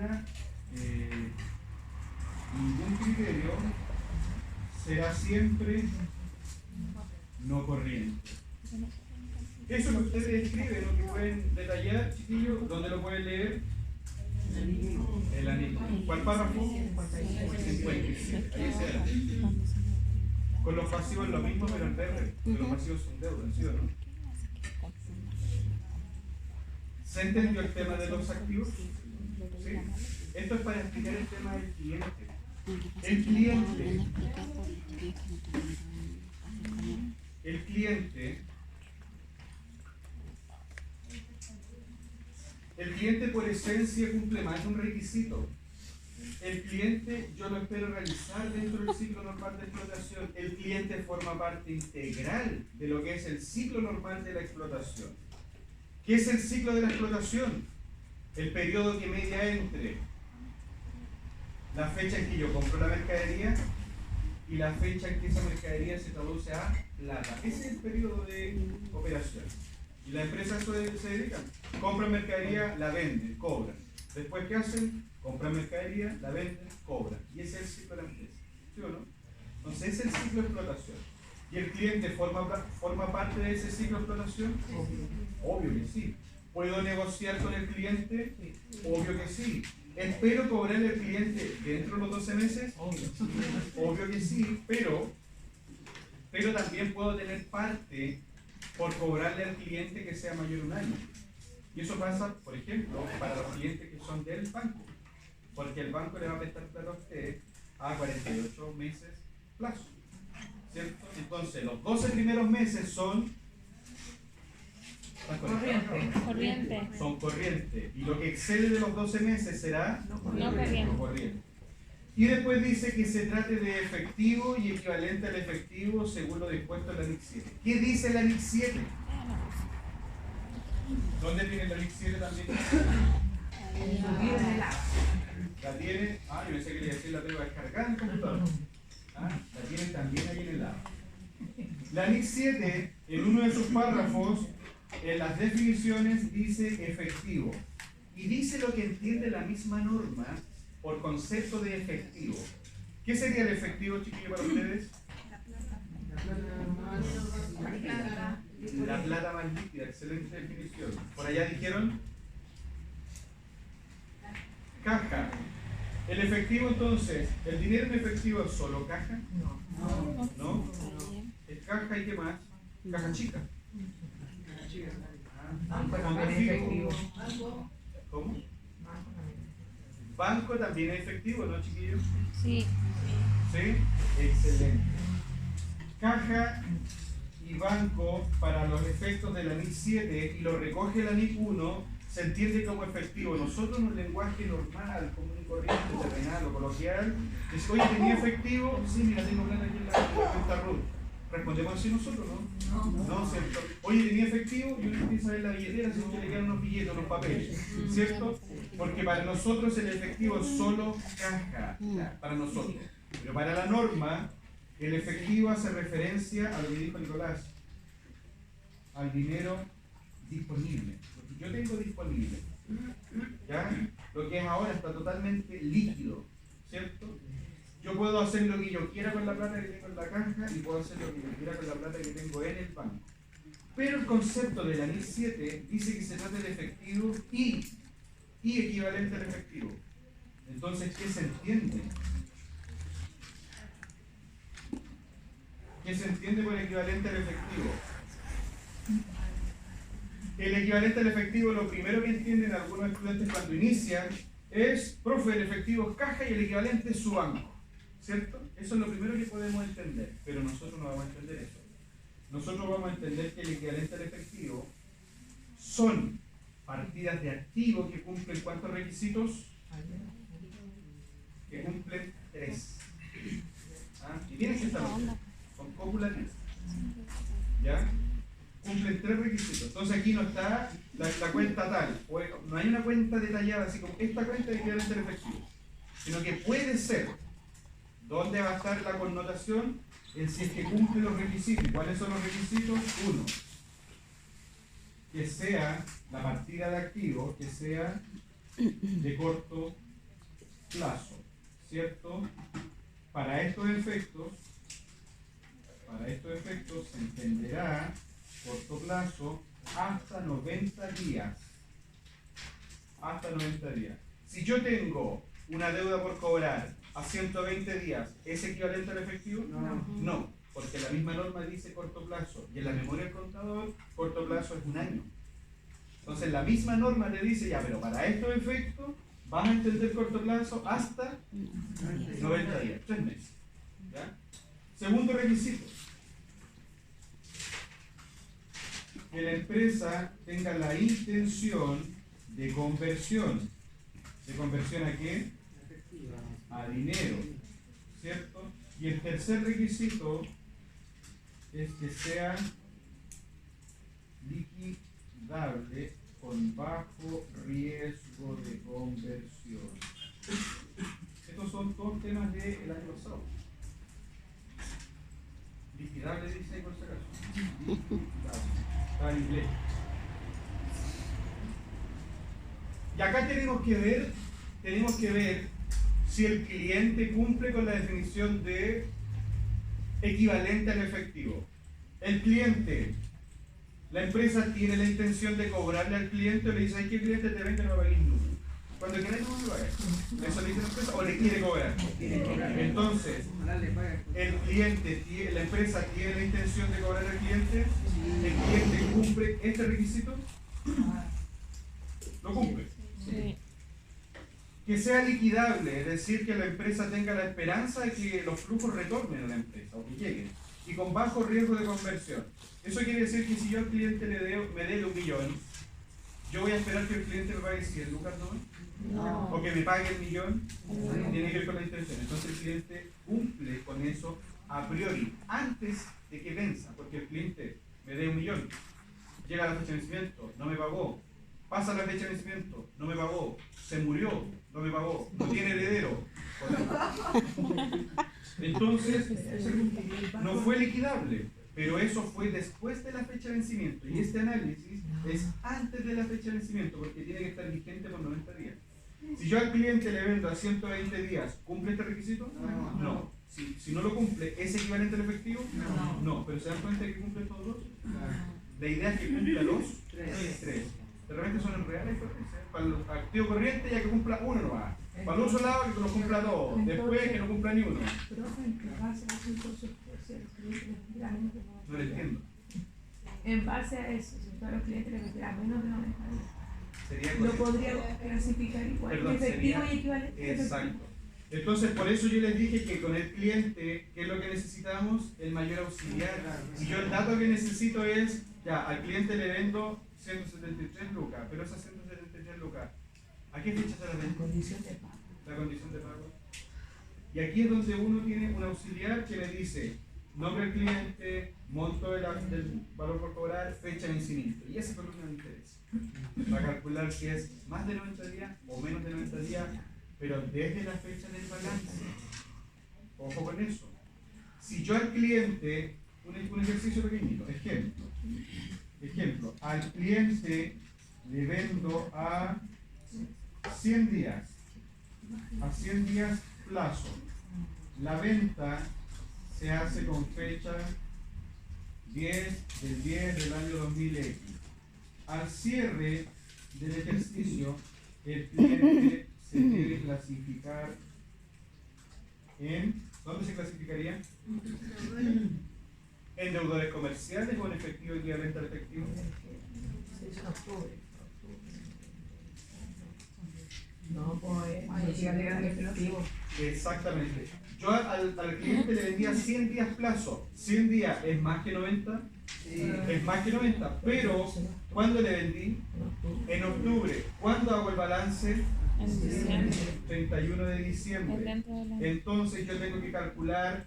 criterio, será siempre no corriente. Eso que ustedes escriben, lo que pueden detallar, chiquillos, ¿dónde lo pueden leer? El anillo. ¿Cuál párrafo? 57. Ahí está. Con los pasivos es lo mismo, pero en verde. Porque los pasivos son deuda, ¿sí o no? ¿Se entendió el tema de los activos? ¿Sí? Esto es para explicar el tema del cliente. El cliente por esencia cumple más de un requisito. El cliente yo lo espero realizar dentro del ciclo normal de explotación. El cliente forma parte integral de lo que es el ciclo normal de la explotación. ¿Qué es el ciclo de la explotación? El periodo que media entre la fecha en que yo compro la mercadería y la fecha en que esa mercadería se traduce a plata. Ese es el periodo de operación. Y la empresa a eso se dedica. Compran mercadería, la venden, cobran. Después, ¿qué hacen? Compran mercadería, la venden, cobran. Y ese es el ciclo de la empresa. ¿Sí o no? Entonces, ese es el ciclo de explotación. ¿Y el cliente forma parte de ese ciclo de explotación? Obvio que sí. ¿Puedo negociar con el cliente? Obvio que sí. ¿Espero cobrarle al cliente dentro de los 12 meses? Obvio que sí, pero también puedo tener parte por cobrarle al cliente que sea mayor a un año. Y eso pasa, por ejemplo, para los clientes que son del banco, porque el banco le va a prestar plata a usted a 48 meses plazo, ¿cierto? Entonces, los 12 primeros meses son Corriente. Son corriente. Y lo que excede de los 12 meses será No corriente. corriente. Y después dice que se trate de efectivo y equivalente al efectivo según lo dispuesto en la NIC 7. ¿Qué dice la NIC 7? ¿Dónde tiene la NIC 7 también? La tiene, yo pensé que le iba a decir la tengo descargada en el computador. La tienen también ahí en el lado. La NIC 7, en uno de sus párrafos, en las definiciones dice efectivo. Y dice lo que entiende la misma norma por concepto de efectivo. ¿Qué sería el efectivo, chiquillo, para ustedes? La plata más líquida, excelente definición. Por allá dijeron caja. El efectivo entonces, ¿el dinero en efectivo es solo caja? No. ¿Es caja y qué más? Caja chica. ¿Cómo? Banco también es efectivo, ¿no, chiquillos? Sí. ¿Sí? Excelente. Caja y banco, para los efectos de la NIC 7, y lo recoge la NIC 1, se entiende como efectivo. Nosotros en un lenguaje normal, común y corriente, terrenal o coloquial, dice, oye, ¿tenía efectivo? Sí, mira, tengo plata aquí en la cuenta RUT. Respondemos así nosotros, ¿no? No, ¿cierto? Oye, ¿tenía efectivo? Y uno empieza a ver la billetera, si que le quedan unos billetes, unos papeles, ¿cierto? Porque para nosotros el efectivo es solo caja, para nosotros. Pero para la norma, el efectivo hace referencia a lo que dijo Nicolás, al dinero disponible. Lo que yo tengo disponible, ¿ya? Lo que es ahora está totalmente líquido, ¿cierto? Yo puedo hacer lo que yo quiera con la plata que tengo en la caja y puedo hacer lo que yo quiera con la plata que tengo en el banco. Pero el concepto de la NIC 7 dice que se trata de efectivo y equivalente al efectivo. Entonces, ¿qué se entiende? ¿Qué se entiende por equivalente al efectivo? El equivalente al efectivo, lo primero que entienden algunos estudiantes cuando inician es, profe, el efectivo es caja y el equivalente es su banco, ¿cierto? Eso es lo primero que podemos entender, pero nosotros no vamos a entender eso. Nosotros vamos a entender que el equivalente al efectivo son partidas de activo que cumplen ¿cuántos requisitos? Que cumplen 3. ¿Ah? Y tienen que estar son copulativos. ¿Ya? Cumplen 3 requisitos. Entonces aquí no está la cuenta tal, o no hay una cuenta detallada así como esta cuenta de equivalente al efectivo, sino que puede ser. ¿Dónde va a estar la connotación? En si es que cumple los requisitos. ¿Cuáles son los requisitos? 1. Que sea la partida de activos, que sea de corto plazo, ¿cierto? Para estos efectos se entenderá corto plazo hasta 90 días. Hasta 90 días. Si yo tengo una deuda por cobrar a 120 días, ¿es equivalente al efectivo? No, porque la misma norma dice corto plazo y en la memoria del contador corto plazo es 1 año. Entonces la misma norma te dice ya, pero para estos efectos vas a entender corto plazo hasta 90 días, 3 meses. ¿Ya? Segundo requisito, que la empresa tenga la intención de conversión. ¿De conversión a qué? A dinero, ¿cierto? Y el tercer requisito es que sea liquidable con bajo riesgo de conversión. Estos son todos temas del año pasado. Liquidable dice ahí por si acaso. Está en inglés. Y acá tenemos que ver si el cliente cumple con la definición de equivalente al efectivo. El cliente, la empresa tiene la intención de cobrarle al cliente o le dice, ay, que el cliente te vende, no me pagues nunca. Cuando quieras no me pagues. Eso le dice la empresa o le quiere cobrar. Entonces, el cliente, la empresa tiene la intención de cobrar al cliente, el cliente cumple este requisito, lo cumple. Sí. Que sea liquidable, es decir, que la empresa tenga la esperanza de que los flujos retornen a la empresa o que lleguen, y con bajo riesgo de conversión. Eso quiere decir que si yo al cliente me debe 1 millón, yo voy a esperar que el cliente me pague 100 lucas, ¿no? O que me pague el millón, tiene que ver con la intención. Entonces el cliente cumple con eso a priori, antes de que venza, porque el cliente me debe 1 millón, llega la fecha de vencimiento, no me pagó, pasa la fecha de vencimiento, no me pagó, se murió, no me pagó, no tiene heredero. Entonces, no fue liquidable, pero eso fue después de la fecha de vencimiento. Y este análisis es antes de la fecha de vencimiento, porque tiene que estar vigente por 90 días. Si yo al cliente le vendo a 120 días, ¿cumple este requisito? No. Si no lo cumple, ¿es equivalente al efectivo? No. Pero ¿se dan cuenta que cumple todos los? La idea es que cumpla los 3. De repente son reales, para los activos corrientes ya que cumpla uno nomás. Para el uso lado que lo cumpla dos. Después que no cumpla ni uno. No le entiendo. En base a eso, si todos los clientes le vendrán menos de 90 días, Sería lo podría clasificar igual, Perdón, efectivo sería- y equivalente. Exacto. Entonces, por eso yo les dije que con el cliente, ¿qué es lo que necesitamos? El mayor auxiliar. Si yo el dato que necesito es, ya, al cliente le vendo 173 lucas, pero esas 173 lucas, ¿a qué fecha se las vendo? Condición de pago. La condición de pago. Y aquí es donde uno tiene un auxiliar que le dice nombre del cliente, monto del valor por cobrar, fecha de vencimiento. Y esa columna me interesa. Para calcular si es más de 90 días o menos de 90 días, pero desde la fecha del balance. Ojo con eso. Si yo al cliente, un ejercicio pequeñito, ejemplo, al cliente le vendo a 100 días, plazo. La venta se hace con fecha 10 del año 2000X. Al cierre del ejercicio, el cliente se debe clasificar en... ¿Dónde se clasificaría? ¿En deudores comerciales o en efectivo equivalente al efectivo? No, pues el efectivo. Exactamente. Yo al cliente le vendía 100 días plazo. 100 días es más que 90. Es más que 90. Pero, ¿cuándo le vendí? En octubre. ¿Cuándo hago el balance? En diciembre. 31 de Es diciembre. dentro de la... Entonces yo tengo que calcular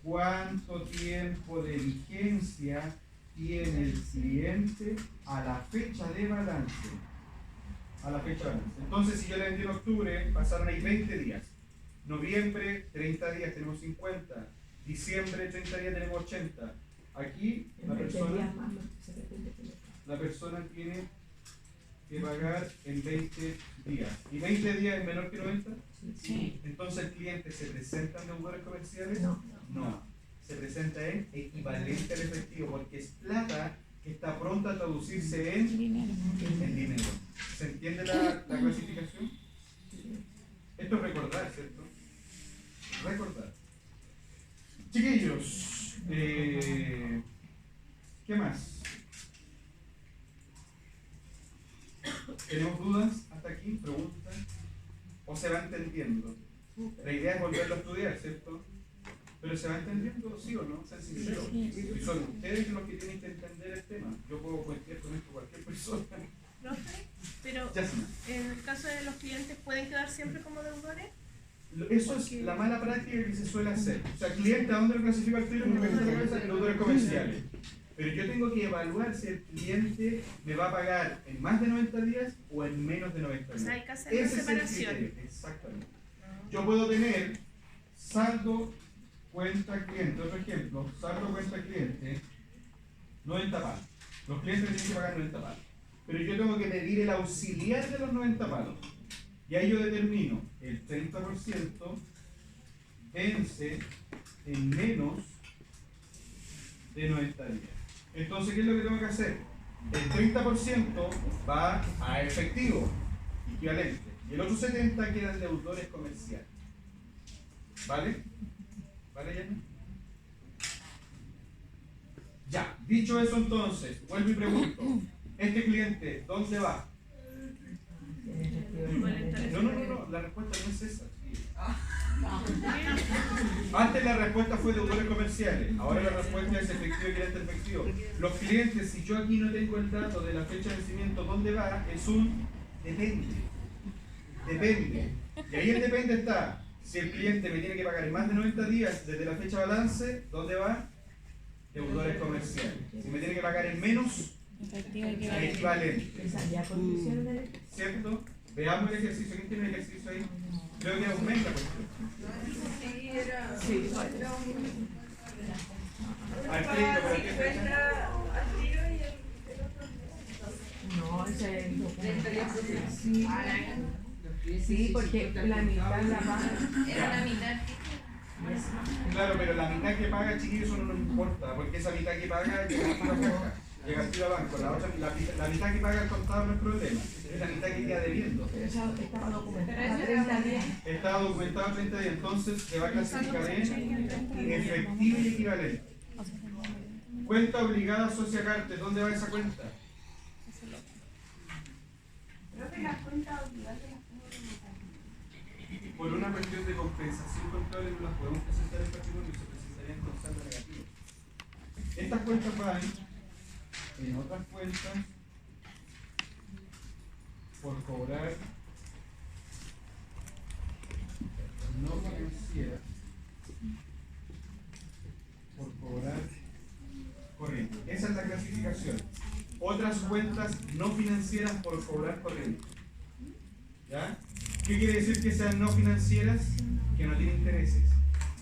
cuánto tiempo de vigencia tiene el cliente a la fecha de balance. A la fecha de balance. Entonces, si yo le vendí en octubre, pasaron ahí 20 días. Noviembre, 30 días, tenemos 50. Diciembre, 30 días, tenemos 80. Aquí la persona tiene que pagar en 20 días. ¿Y 20 días es menor que 90? Sí. Entonces el cliente se presenta en deudores comerciales. No. No. Se presenta en equivalente al efectivo, porque es plata que está pronta a traducirse en Dinero. dinero. ¿Se entiende la clasificación? Esto es recordar, ¿cierto? Recordar. Chiquillos, ¿qué más? ¿Tenemos dudas hasta aquí? ¿Preguntas? ¿O se va entendiendo? La idea es volverlo a estudiar, ¿cierto? Pero ¿se va entendiendo, sí o no? Sean sinceros. Sí. Y son ustedes los que tienen que entender el tema. Yo puedo cualquier con esto cualquier persona. Profe, pero Yasna. en el caso de los clientes, ¿pueden quedar siempre como deudores? Eso es la mala práctica que se suele hacer. O sea, cliente, ¿a dónde lo clasifica el tiro? Porque me la cabeza en deudores comerciales. Pero yo tengo que evaluar si el cliente me va a pagar en más de 90 días o en menos de 90 O días. sea, hay que hacer la Ese es el separación. criterio. Exactamente. Yo puedo tener saldo cuenta cliente. Otro ejemplo, saldo cuenta cliente, 90 palos. Los clientes tienen que pagar 90 palos. Pero yo tengo que medir el auxiliar de los 90 palos. Y ahí yo determino el 30% vence en menos de 90 días. Entonces, ¿qué es lo que tengo que hacer? El 30% va a efectivo, equivalente. Y el otro 70% queda en deudores comerciales. ¿Vale? ¿Vale, Jenny? Ya, dicho eso entonces, vuelvo y pregunto. Este cliente, ¿dónde va? No, la respuesta no es esa. Antes la respuesta fue deudores comerciales, ahora la respuesta es efectivo y cliente efectivo. Los clientes, si yo aquí no tengo el dato de la fecha de vencimiento, ¿dónde va? Es un depende. Depende. Y ahí el depende está. Si el cliente me tiene que pagar en más de 90 días desde la fecha de balance, ¿dónde va? Deudores comerciales. Si me tiene que pagar en menos, Efectivo equivalente. equivalente. ¿Cierto? Veamos el ejercicio. ¿Quién tiene el ejercicio ahí? Creo que aumenta, pues. Sí, Al crédito, ¿por qué fecha? no, ese es el documento. Sí, porque la mitad la paga. Era la mitad. Claro, pero la mitad que paga, chiquillos, eso no nos importa, porque esa mitad que paga llega activa caja, llega activa banco. La otra, la mitad que paga el contado no es problema, es la mitad que queda debiendo. Pero esa estaba documentada a 30 días. Está documentado 30 días, entonces se va a clasificar en efectivo y equivalente. Cuenta obligada socia Cartes, ¿dónde va esa cuenta? Creo que las cuentas obligadas las tengo que notar. Por una cuestión de compensación contable no las podemos presentar en patrimonio, se presentarían con saldo negativo. Estas cuentas van en otras cuentas por cobrar no financieras, por cobrar corriente. Esa es la clasificación. Otras cuentas no financieras por cobrar corriente. ¿Ya? ¿Qué quiere decir que sean no financieras? Que no tienen intereses.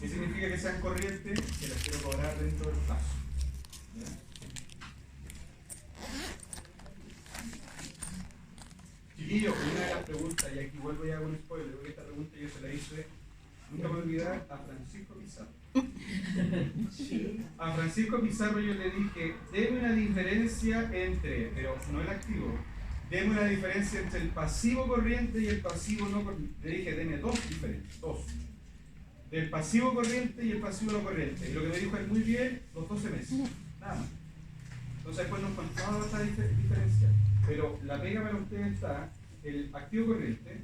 ¿Qué significa que sean corrientes? Que las quiero cobrar dentro del plazo. ¿Ya? Chiquillos, una de las preguntas, y aquí vuelvo y hago un spoiler, porque esta pregunta yo se la hice, nunca me voy a olvidar, a Francisco Pizarro. A Francisco Pizarro yo le dije, deme una diferencia entre, pero no el activo, Deme una diferencia entre el pasivo corriente y el pasivo no corriente. Le dije, deme dos diferencias, dos. Del pasivo corriente y el pasivo no corriente. Y lo que me dijo es muy bien, los 12 meses. Nada más. Entonces después no encontraba esta diferencia. Pero la pega para ustedes está el activo corriente,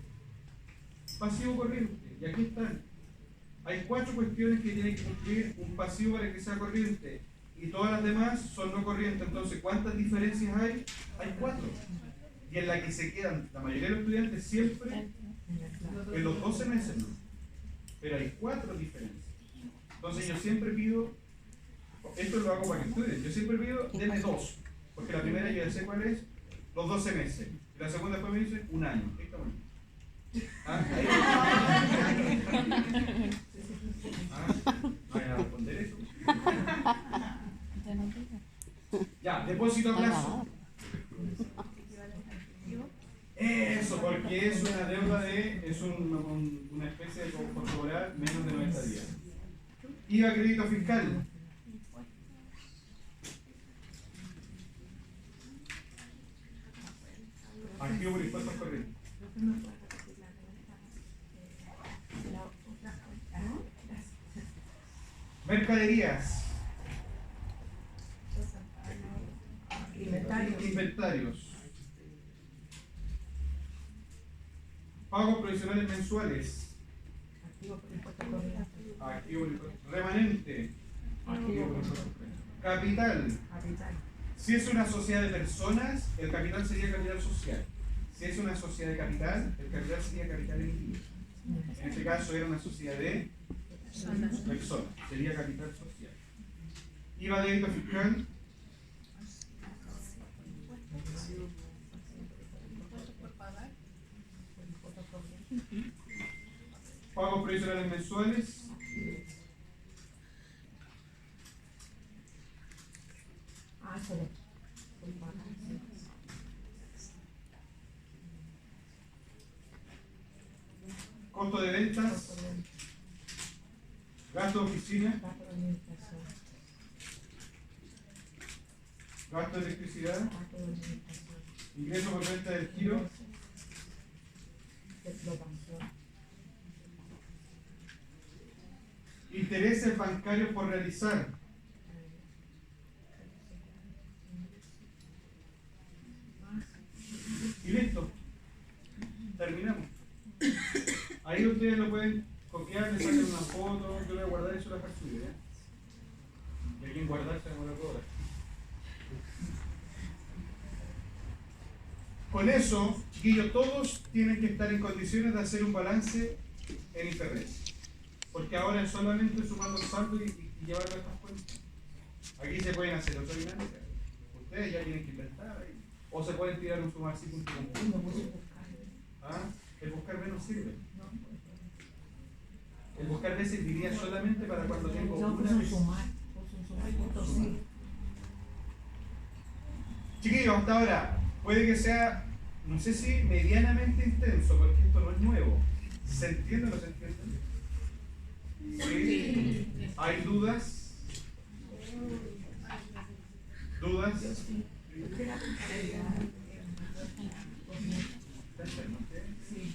pasivo corriente. Y aquí están. Hay 4 cuestiones que tiene que cumplir un pasivo para que sea corriente. Y todas las demás son no corrientes. Entonces, ¿cuántas diferencias hay? Hay 4. Y en la que se quedan la mayoría de los estudiantes siempre en los 12 meses, ¿no? Pero hay 4 diferencias. Entonces yo siempre pido, esto lo hago para que estudien, yo siempre pido denme 2, porque la primera yo ya sé cuál es, los 12 meses. Y la segunda después me dice un año. Está bueno. ¿Vayan a responder eso? Ya, depósito a plazo. Eso, porque es una deuda es una especie de por cobrar menos de 90 días. IVA crédito fiscal. Activo por impuestos corrientes. Mercaderías. Inventarios. Pagos provisionales mensuales. Activo. Remanente. Capital. Si es una sociedad de personas, el capital sería capital social. Si es una sociedad de capital, el capital sería capital emitido. En este caso era una sociedad de personas, sería capital social. IVA débito fiscal. Pagos provisionales mensuales. Costo de ventas. Gasto de oficina. Gasto de electricidad. Ingreso por venta del giro. Intereses bancarios por realizar. Y listo. Terminamos. Ahí ustedes lo pueden copiar, le sacan una foto. Yo voy a guardar eso en la factura, ¿ya? Y aquí en guardar se demora toda. Con eso, chiquillos, todos tienen que estar en condiciones de hacer un balance en internet. Porque ahora es solamente sumando el saldo y llevarlo a estas cuentas. Aquí se pueden hacer otra dinámica. Ustedes ya tienen que inventar ahí. O se pueden tirar un sumar sin punto. El buscar B no sirve. El buscar B serviría solamente para cuando tengo una vez. Chiquillos, hasta ahora puede que sea, no sé si medianamente intenso, porque esto no es nuevo. ¿Se entiende o no se entiende? ¿Sí? ¿Hay dudas? ¿Dudas? ¿Está enfermo usted? Sí.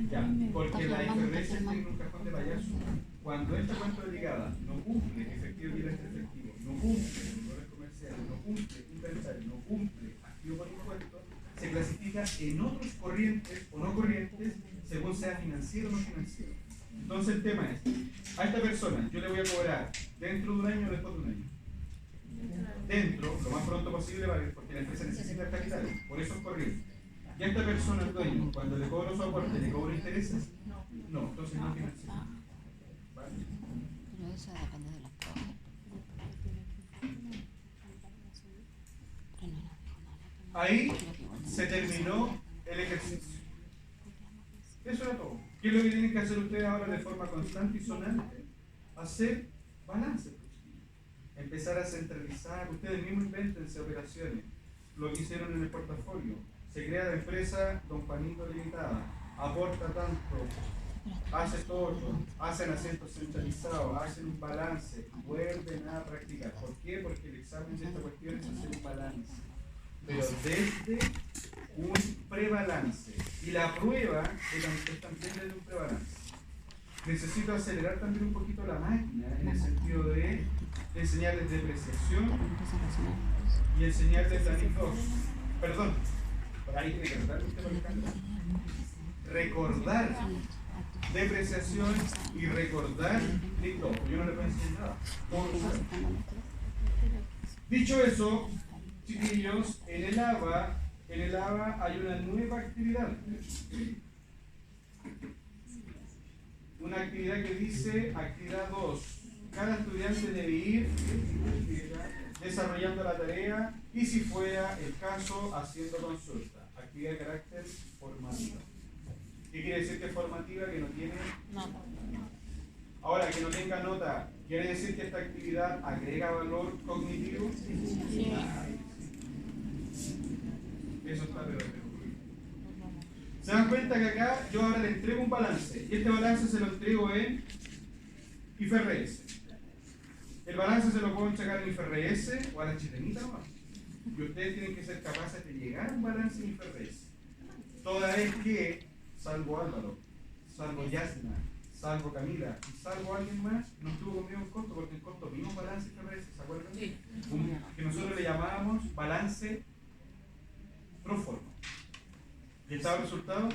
Ya, porque la diferencia tiene un cajón de payaso. Cuando esta cuenta obligada no cumple efectivo y resta efectivo, no cumple valores comerciales, no cumple inventario, no cumple activo por impuesto, se clasifica en otros corrientes o no corrientes según sea financiero o no financiero. Entonces el tema es, a esta persona yo le voy a cobrar dentro de un año o después de un año. Dentro, lo más pronto posible, porque la empresa necesita el capital, por eso es corriente. Y a esta persona, el dueño, cuando le cobro su aporte, ¿le cobro intereses? No, entonces no financiero. ¿Vale? Pero eso depende de los profes. Ahí se terminó el ejercicio. Eso era todo. ¿Qué es lo que tienen que hacer ustedes ahora de forma constante y sonante? Hacer balance. Empezar a centralizar. Ustedes mismos invéntense operaciones. Lo que hicieron en el portafolio. Se crea la empresa Don Juanito Limitada. Aporta tanto hace todo, hacen acentos centralizados, hacen un balance, vuelven a practicar. ¿Por qué? Porque el examen de esta cuestión es hacer un balance, pero desde un prebalance. Y la prueba es también desde un prebalance. Necesito acelerar también un poquito la máquina en el sentido de enseñarles depreciación y enseñarles la NIC 2. Perdón, por ahí tiene que tratar usted por el cambio. Recordar depreciación y recordar NIC 2. Yo no le puedo enseñar nada. Todo lo sabe. Dicho eso, chiquillos, en el ABA hay una nueva actividad. Una actividad que dice, actividad 2, cada estudiante debe ir desarrollando la tarea y si fuera el caso, haciendo consulta. Actividad de carácter formativa. ¿Qué quiere decir que es formativa? Que no tiene nota. Ahora, que no tenga nota, ¿quiere decir que esta actividad agrega valor cognitivo? Sí. Eso está pero. ¿Se dan cuenta que acá yo ahora le entrego un balance? Y este balance se lo entrego en IFRS. El balance se lo puedo entregar en IFRS o a la chilenita nomás. Y ustedes tienen que ser capaces de llegar a un balance en IFRS. Toda vez que, salvo Álvaro, salvo Yasna, salvo Camila y salvo alguien más, no estuvo conmigo en costo porque en costo vimos balance IFRS, ¿se acuerdan? Sí. Que nosotros le llamábamos balance pro forma. ¿Y estaba el resultado?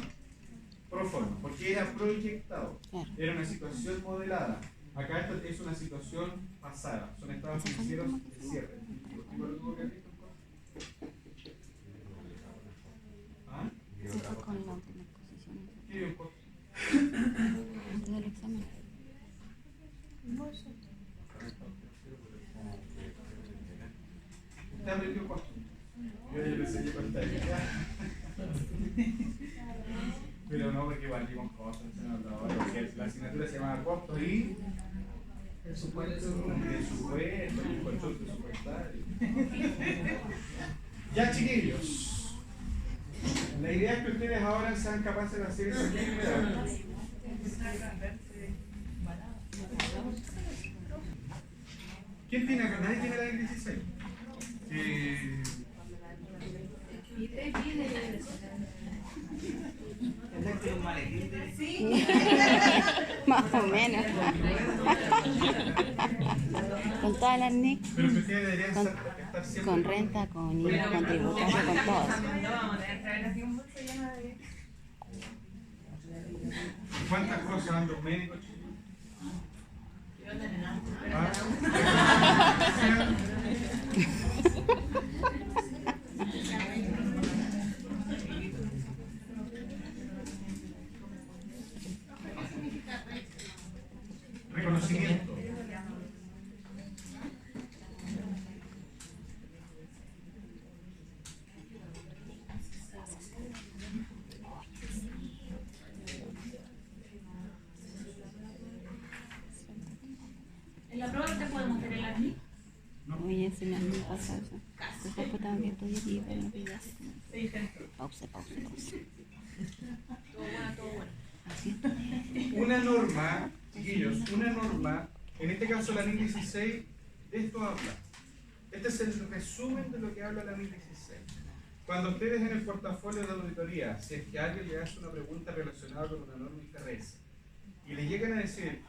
Pro forma, porque era proyectado, era una situación modelada. Acá esto es una situación pasada, son estados financieros de cierre. ¿Ah? Con la última exposición. ¿Qué dio un costo? Antes del examen. ¿Usted aprendió cuánto? Yo le enseñé contabilidad. Pero no, porque igual dimos cosas, porque la asignatura se llama costos y presupuesto y el control presupuestario. Ya, chiquillos, la idea es que ustedes ahora sean capaces de hacer esa actividad. ¿Quién tiene acá? ¿Nadie tiene la del 16? Más o menos. Con todas las NIC, Pero que ustedes deberían estar siempre con renta, con IVA, con tributario, con todo. ¿Cuántas cosas dan los médicos? Reconocimiento. ¿En la prueba te podemos tener las NIC? Voy a enseñar mi pasado. Después también estoy aquí, pero no pidas. Pausa. Todo bueno. Una norma, chiquillos, una norma, en este caso la NIC 16, de esto habla. Este es el resumen de lo que habla la NIC 16. Cuando ustedes en el portafolio de auditoría, si es que alguien le hace una pregunta relacionada con una norma IFRS y le llegan a decir,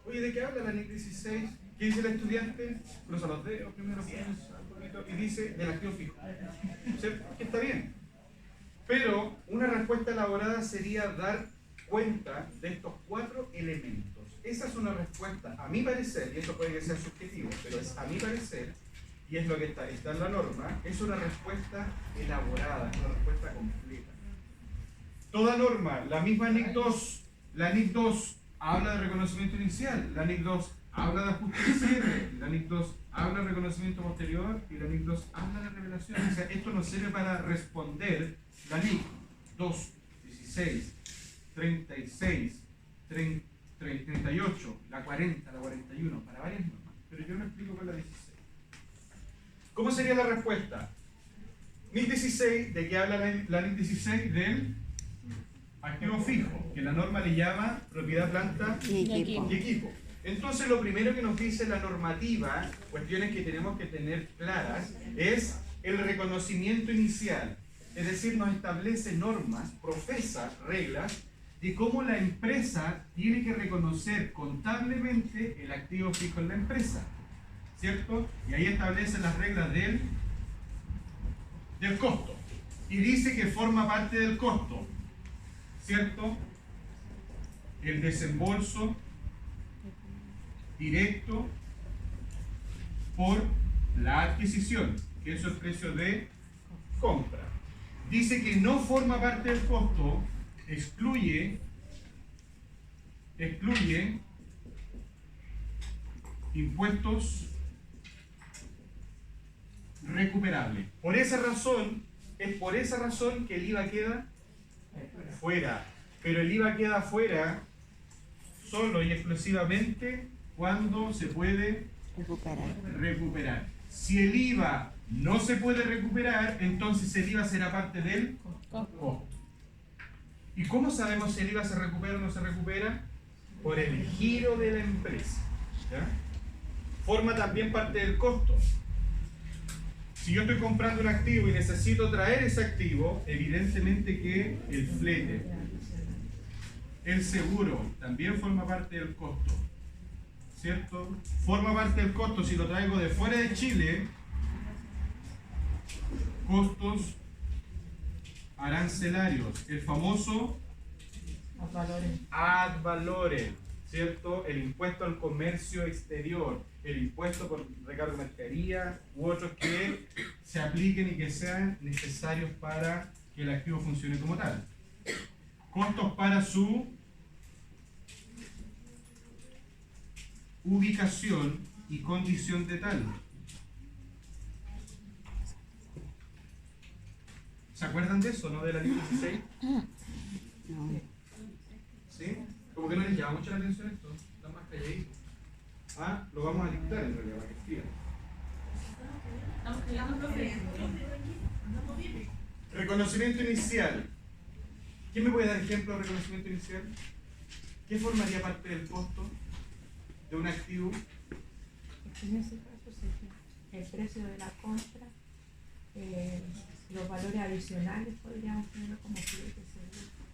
oye, ¿de qué habla la NIC 16? ¿Qué dice el estudiante? Cruza los dedos, primero piensa un poquito y dice del activo fijo. ¿Cierto? Que está bien. Pero una respuesta elaborada sería dar cuenta de estos 4 elementos. Esa es una respuesta, a mi parecer, y eso puede que sea subjetivo, pero es a mi parecer, y es lo que está en la norma, es una respuesta elaborada, es una respuesta completa. Toda norma, la misma NIC 2, la NIC 2 habla de reconocimiento inicial, la NIC 2 habla de ajuste de cierre, la NIC 2 habla de reconocimiento posterior y la NIC 2 habla de revelación. O sea, esto nos sirve para responder la NIC 2, 16, 36, 38, la 40, la 41, para varias normas. Pero yo lo explico con la 16. ¿Cómo sería la respuesta? NIC 16, ¿de qué habla la NIC 16? Del activo fijo, que la norma le llama propiedad, planta Y equipo. y equipo. Entonces lo primero que nos dice la normativa, cuestiones que tenemos que tener claras, es el reconocimiento inicial. Es decir, nos establece normas, profesa reglas de cómo la empresa tiene que reconocer contablemente el activo fijo en la empresa, ¿cierto? Y ahí establece las reglas del costo. Y dice que forma parte del costo, ¿cierto? El desembolso directo por la adquisición, que es el precio de compra. Dice que no forma parte del costo, excluye impuestos recuperables. Por esa razón, es por esa razón que el IVA queda fuera. Pero el IVA queda fuera solo y exclusivamente cuando se puede recuperar. Si el IVA no se puede recuperar, entonces el IVA será parte del costo. ¿Y cómo sabemos si el IVA se recupera o no se recupera? Por el giro de la empresa, ¿ya? Forma también parte del costo. Si yo estoy comprando un activo y necesito traer ese activo, evidentemente que el flete, el seguro, también forma parte del costo, ¿cierto? Forma parte del costo si lo traigo de fuera de Chile, costos arancelarios, el famoso ad valorem, ¿cierto? El impuesto al comercio exterior, el impuesto por recargo de mercadería u otros que se apliquen y que sean necesarios para que el activo funcione como tal. Costos para su ubicación y condición de tal. ¿Se acuerdan de eso, no? De la ley 16. No. ¿Sí? Como que no les llama mucho la atención esto. Están más calladitos. Ah, lo vamos a dictar en realidad, para que escriban. Reconocimiento inicial. ¿Quién me puede dar ejemplo de reconocimiento inicial? ¿Qué formaría parte del costo de un activo? En ese caso sería el precio de la compra, los valores adicionales podríamos tenerlo como flete seguro.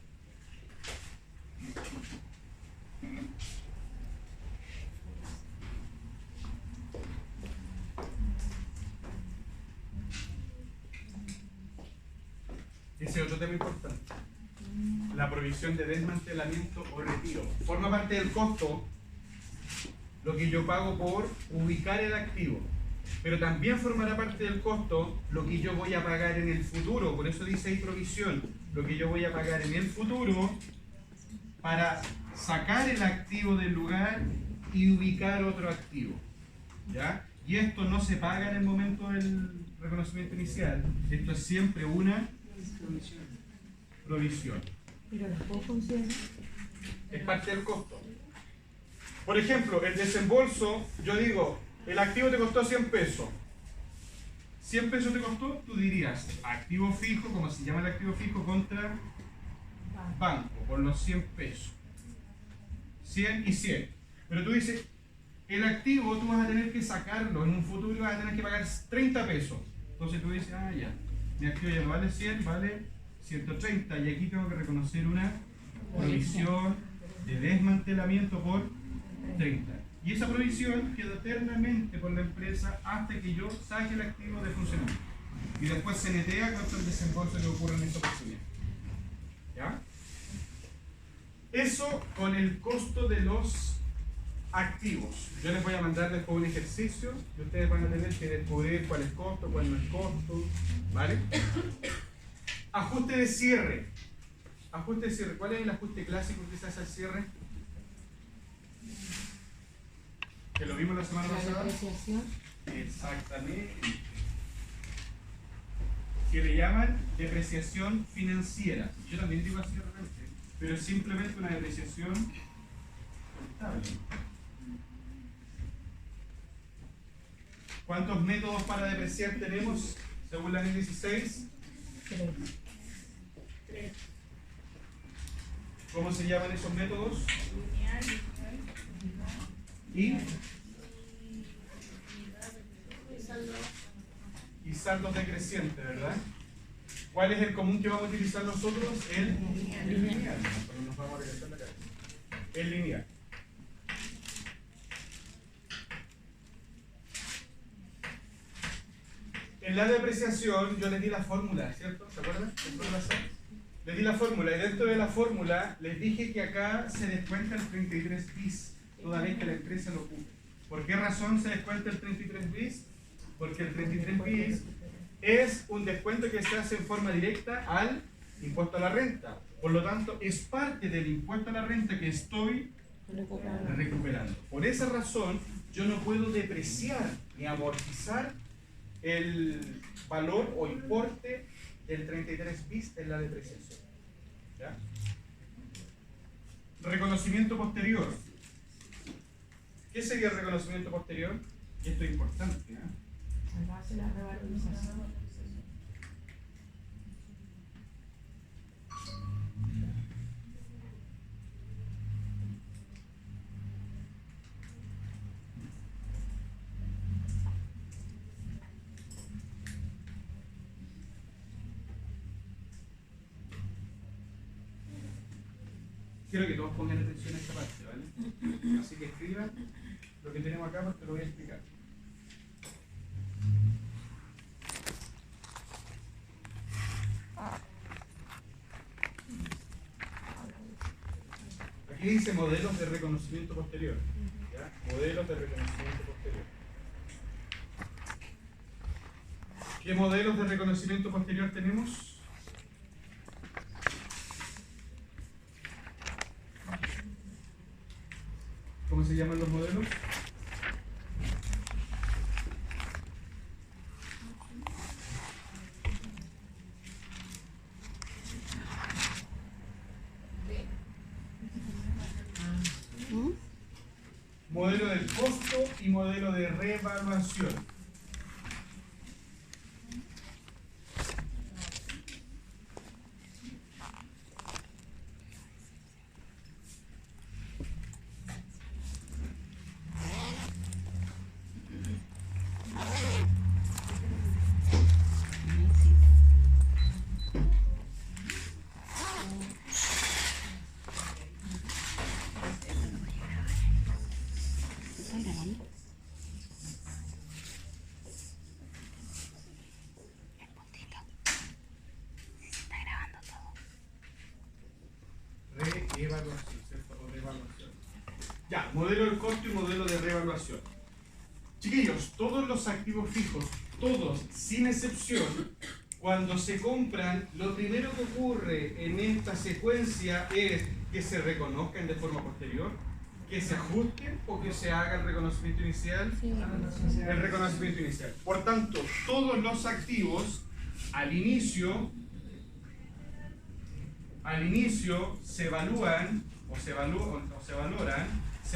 Ese es otro tema importante. La provisión de desmantelamiento o retiro. Forma parte del costo lo que yo pago por ubicar el activo. Pero también formará parte del costo lo que yo voy a pagar en el futuro. Por eso dice ahí provisión. Lo que yo voy a pagar en el futuro para sacar el activo del lugar y ubicar otro activo, ¿ya? Y esto no se paga en el momento del reconocimiento inicial. Esto es siempre una provisión. Pero las dos funcionan. Es parte del costo. Por ejemplo, el desembolso, yo digo, el activo te costó 100 pesos. 100 pesos te costó, tú dirías, activo fijo, como se llama el activo fijo, contra banco, por los 100 pesos. 100 y 100. Pero tú dices, el activo tú vas a tener que sacarlo, en un futuro vas a tener que pagar 30 pesos. Entonces tú dices, ah, ya, mi activo ya no vale 100, vale 130. Y aquí tengo que reconocer una provisión de desmantelamiento por 30. Y esa provisión queda eternamente por la empresa hasta que yo saque el activo de funcionamiento. Y después se netea cuánto el desembolso que ocurre en esa oportunidad. ¿Ya? Eso con el costo de los activos. Yo les voy a mandar después un ejercicio y ustedes van a tener que descubrir cuál es costo, cuál no es costo. ¿Vale? Ajuste de cierre. Ajuste de cierre. ¿Cuál es el ajuste clásico que se hace al cierre? Que lo vimos la semana pasada. Depreciación. Exactamente. Que le llaman depreciación financiera. Yo también digo así de repente, pero es simplemente una depreciación contable. ¿Cuántos métodos para depreciar tenemos según la ley 16? 3. ¿Cómo se llaman esos métodos? Y saldos decrecientes, ¿verdad? ¿Cuál es el común que vamos a utilizar nosotros? El lineal. Pero nos vamos a regresar la cabeza. El lineal. En la depreciación yo les di la fórmula, ¿cierto? ¿Se acuerdan? Les di la fórmula y dentro de la fórmula les dije que acá se descuenta el 33 bis, toda vez que la empresa lo ocupe. ¿Por qué razón se descuenta el 33 bis? Porque el 33 bis es un descuento que se hace en forma directa al impuesto a la renta. Por lo tanto, es parte del impuesto a la renta que estoy recuperando. Por esa razón, yo no puedo depreciar ni amortizar el valor o importe del 33 bis en la depreciación. ¿Ya? Reconocimiento posterior. ¿Qué sería el reconocimiento posterior? Y esto es importante, ¿eh? En base a la revalorización. Quiero que todos pongan atención a esta parte, ¿vale? Así que escriban lo que tenemos acá porque lo voy a explicar. Aquí dice modelos de reconocimiento posterior. ¿Ya? Modelos de reconocimiento posterior. ¿Qué modelos de reconocimiento posterior tenemos? ¿Cómo se llaman los modelos? Modelo del costo y modelo de reevaluación. Reevaluación, ¿cierto? O reevaluación. Ya, modelo del costo y modelo de reevaluación. Chiquillos, todos los activos fijos, todos, sin excepción, cuando se compran, lo primero que ocurre en esta secuencia es que se reconozcan de forma posterior, que se ajusten o que se haga el reconocimiento inicial. El reconocimiento inicial. Por tanto, todos los activos al inicio se evalúan o se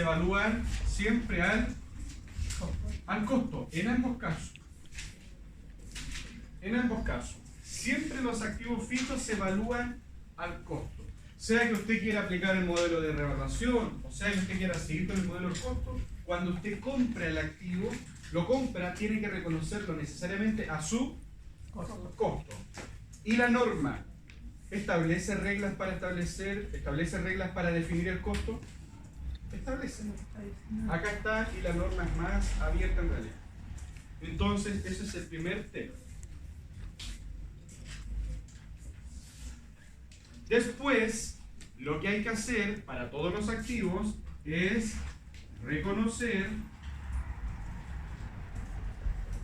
evalúan siempre al costo, en ambos casos. En ambos casos. Siempre los activos fijos se evalúan al costo. Sea que usted quiera aplicar el modelo de reevaluación, o sea que usted quiera seguir con el modelo del costo, cuando usted compra el activo, lo compra, tiene que reconocerlo necesariamente a su costo. Y la norma establece reglas para definir el costo. Establece. Acá está y la norma es más abierta en realidad. Entonces, ese es el primer tema. Después, lo que hay que hacer para todos los activos es reconocer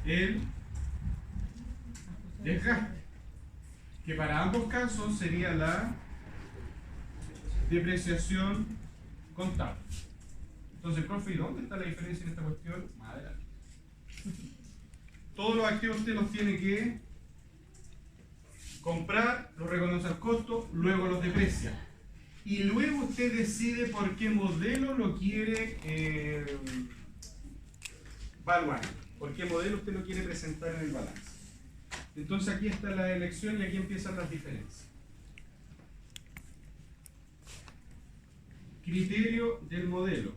el desgaste, que para ambos casos sería la depreciación contable. Entonces, profe, ¿y dónde está la diferencia en esta cuestión? Más adelante. Todos los activos usted los tiene que comprar, los reconoce al costo, luego los deprecia. Y luego usted decide por qué modelo lo quiere evaluar, por qué modelo usted lo quiere presentar en el balance. Entonces aquí está la elección y aquí empiezan las diferencias. Criterio del modelo.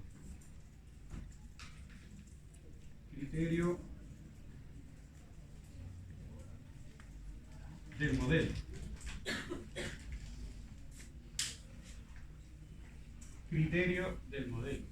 Criterio del modelo. Criterio del modelo.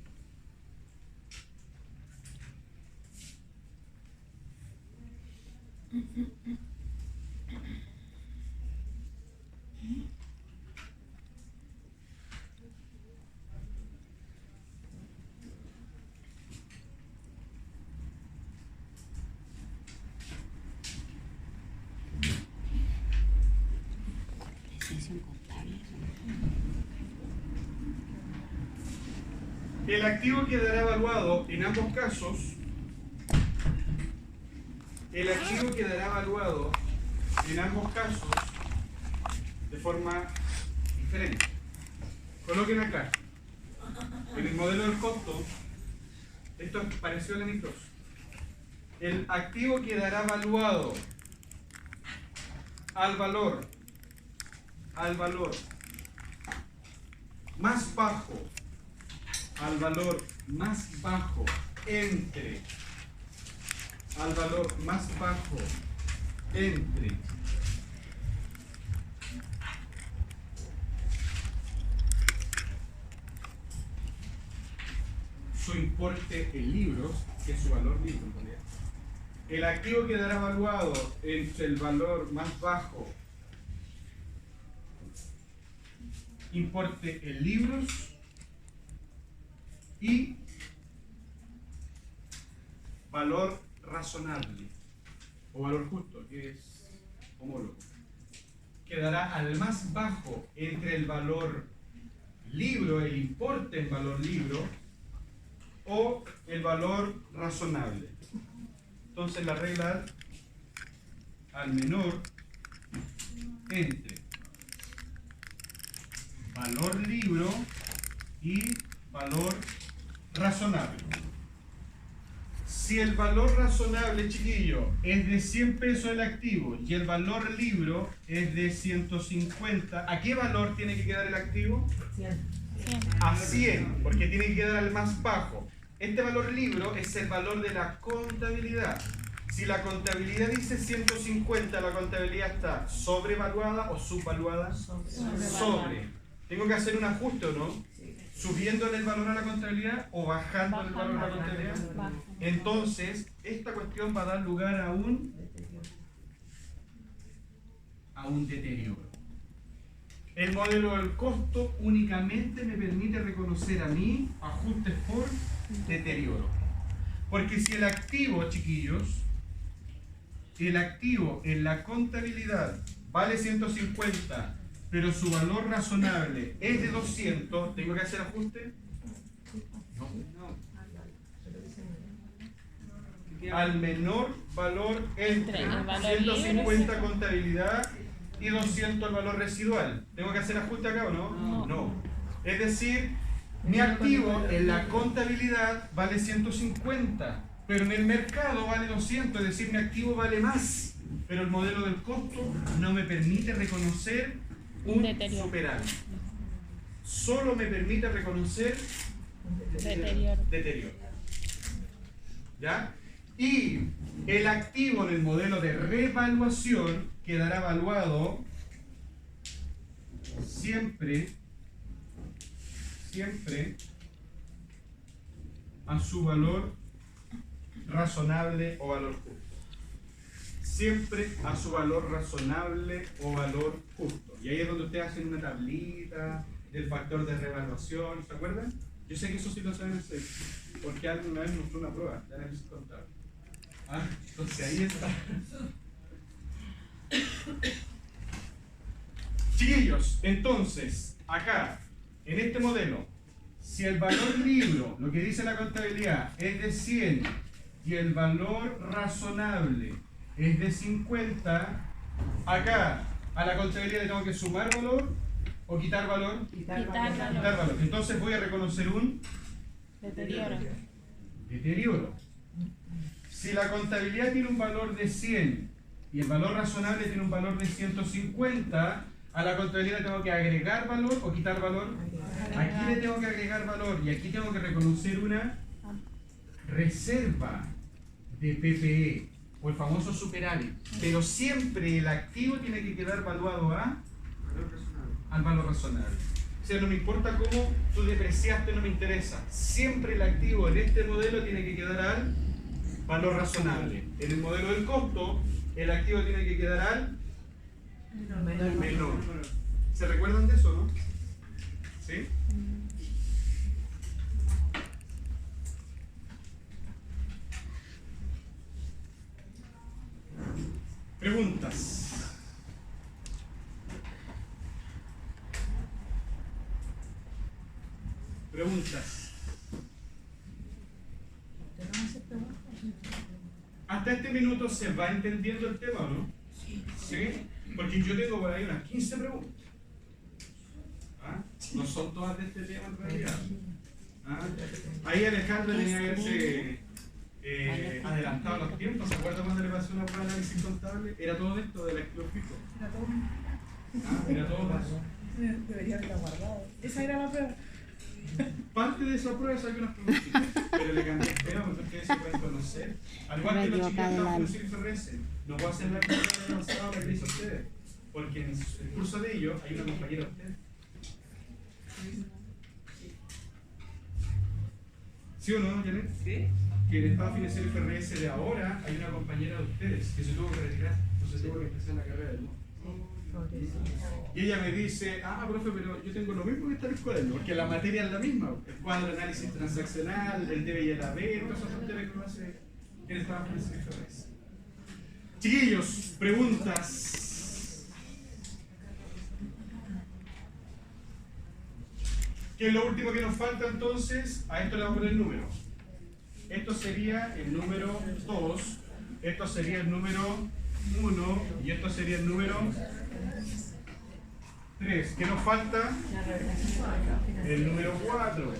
Apreciación contable. El activo quedará evaluado en ambos casos. El activo quedará evaluado en ambos casos de forma diferente. Coloquen acá, en el modelo del costo, esto es parecido al amistoso. El activo quedará evaluado al valor más bajo, al valor más bajo entre, al valor más bajo entre su importe en libros, que es su valor libro en realidad. El activo quedará evaluado entre el valor más bajo importe en libros y valor razonable o valor justo, que es homólogo. Quedará al más bajo entre el valor libro, el importe en valor libro, o el valor razonable. Entonces la regla al menor entre valor libro y valor razonable. Si el valor razonable, chiquillo, es de 100 pesos el activo y el valor libro es de 150, ¿a qué valor tiene que quedar el activo? 100. A 100, porque tiene que quedar al más bajo. Este valor libro es el valor de la contabilidad. Si la contabilidad dice 150, la contabilidad está sobrevaluada o subvaluada. Sobre. ¿Tengo que hacer un ajuste o no? ¿Subiéndole el valor a la contabilidad o bajándole el valor a la contabilidad? Entonces, esta cuestión va a dar lugar a un deterioro. El modelo del costo únicamente me permite reconocer a mí ajustes por deterioro. Porque si el activo, chiquillos, el activo en la contabilidad vale 150, pero su valor razonable es de 200, ¿tengo que hacer ajuste? No. Al menor valor entre el valor 150 contabilidad y 200 el valor residual. ¿Tengo que hacer ajuste acá o no? No. Es decir, mi activo en la contabilidad vale 150, pero en el mercado vale 200, es decir, mi activo vale más, pero el modelo del costo no me permite reconocer un Deterioro. superávit. Solo me permite reconocer deterioro. ¿Ya? Y el activo en el modelo de revaluación quedará evaluado siempre a su valor razonable o valor justo. Siempre a su valor razonable o valor justo. Y ahí es donde ustedes hacen una tablita del factor de revaluación, ¿se acuerdan? Yo sé que eso sí lo saben hacer, porque alguna vez nos fue una prueba de análisis contable. Entonces ahí está. Chiquillos, entonces, acá, en este modelo, si el valor libro, lo que dice la contabilidad, es de 100 y el valor razonable es de 50, acá a la contabilidad le tengo que sumar valor o quitar valor. Quitar Quitar valor. Entonces voy a reconocer un deterioro. Si la contabilidad tiene un valor de 100 y el valor razonable tiene un valor de 150, A la contabilidad tengo que agregar valor o quitar valor. Aquí le tengo que agregar valor y aquí tengo que reconocer una reserva de PPE o el famoso superávit. Pero siempre el activo tiene que quedar valuado al valor razonable. O sea, no me importa cómo tú depreciaste, no me interesa. Siempre el activo en este modelo tiene que quedar al valor razonable. En el modelo del costo, el activo tiene que quedar al menor. ¿Se recuerdan de eso, no? ¿Sí? Preguntas. Preguntas. Hasta este minuto se va entendiendo el tema, ¿no? ¿Sí? Porque yo tengo por ahí unas 15 preguntas. ¿Ah? No son todas de este tema en realidad. ¿Ah? Ahí Alejandro tenía que haberse adelantado los tiempos. ¿Se acuerda cuando le pasó una prueba de análisis contable? Era todo esto del activo fijo. Era todo paso. Debería haberla guardado. Esa era la prueba. Parte de esa prueba saqué unas preguntitas, pero le cambié el tema porque ustedes se pueden conocer. Al igual que los chicos que están con IFRS, no puedo hacer la actividad avanzada que le hizo a ustedes, porque en el curso de ellos hay una compañera de ustedes. ¿Sí o no, Janet? Sí. Que en el estado financiero IFRS de ahora hay una compañera de ustedes que se tuvo que retirar, no se tuvo que empezar la carrera de nuevo. Y ella me dice, profe, pero yo tengo lo mismo que está en el cuaderno, porque la materia es la misma. El cuadro de análisis transaccional, el debe y el haber, todas esas tonterías que uno hace en el estado financiero IFRS. Chiquillos, preguntas. ¿Qué es lo último que nos falta entonces? A esto le vamos a poner el número. Esto sería el número 2, esto sería el número 1 y esto sería el número 3. ¿Qué nos falta? El número 4.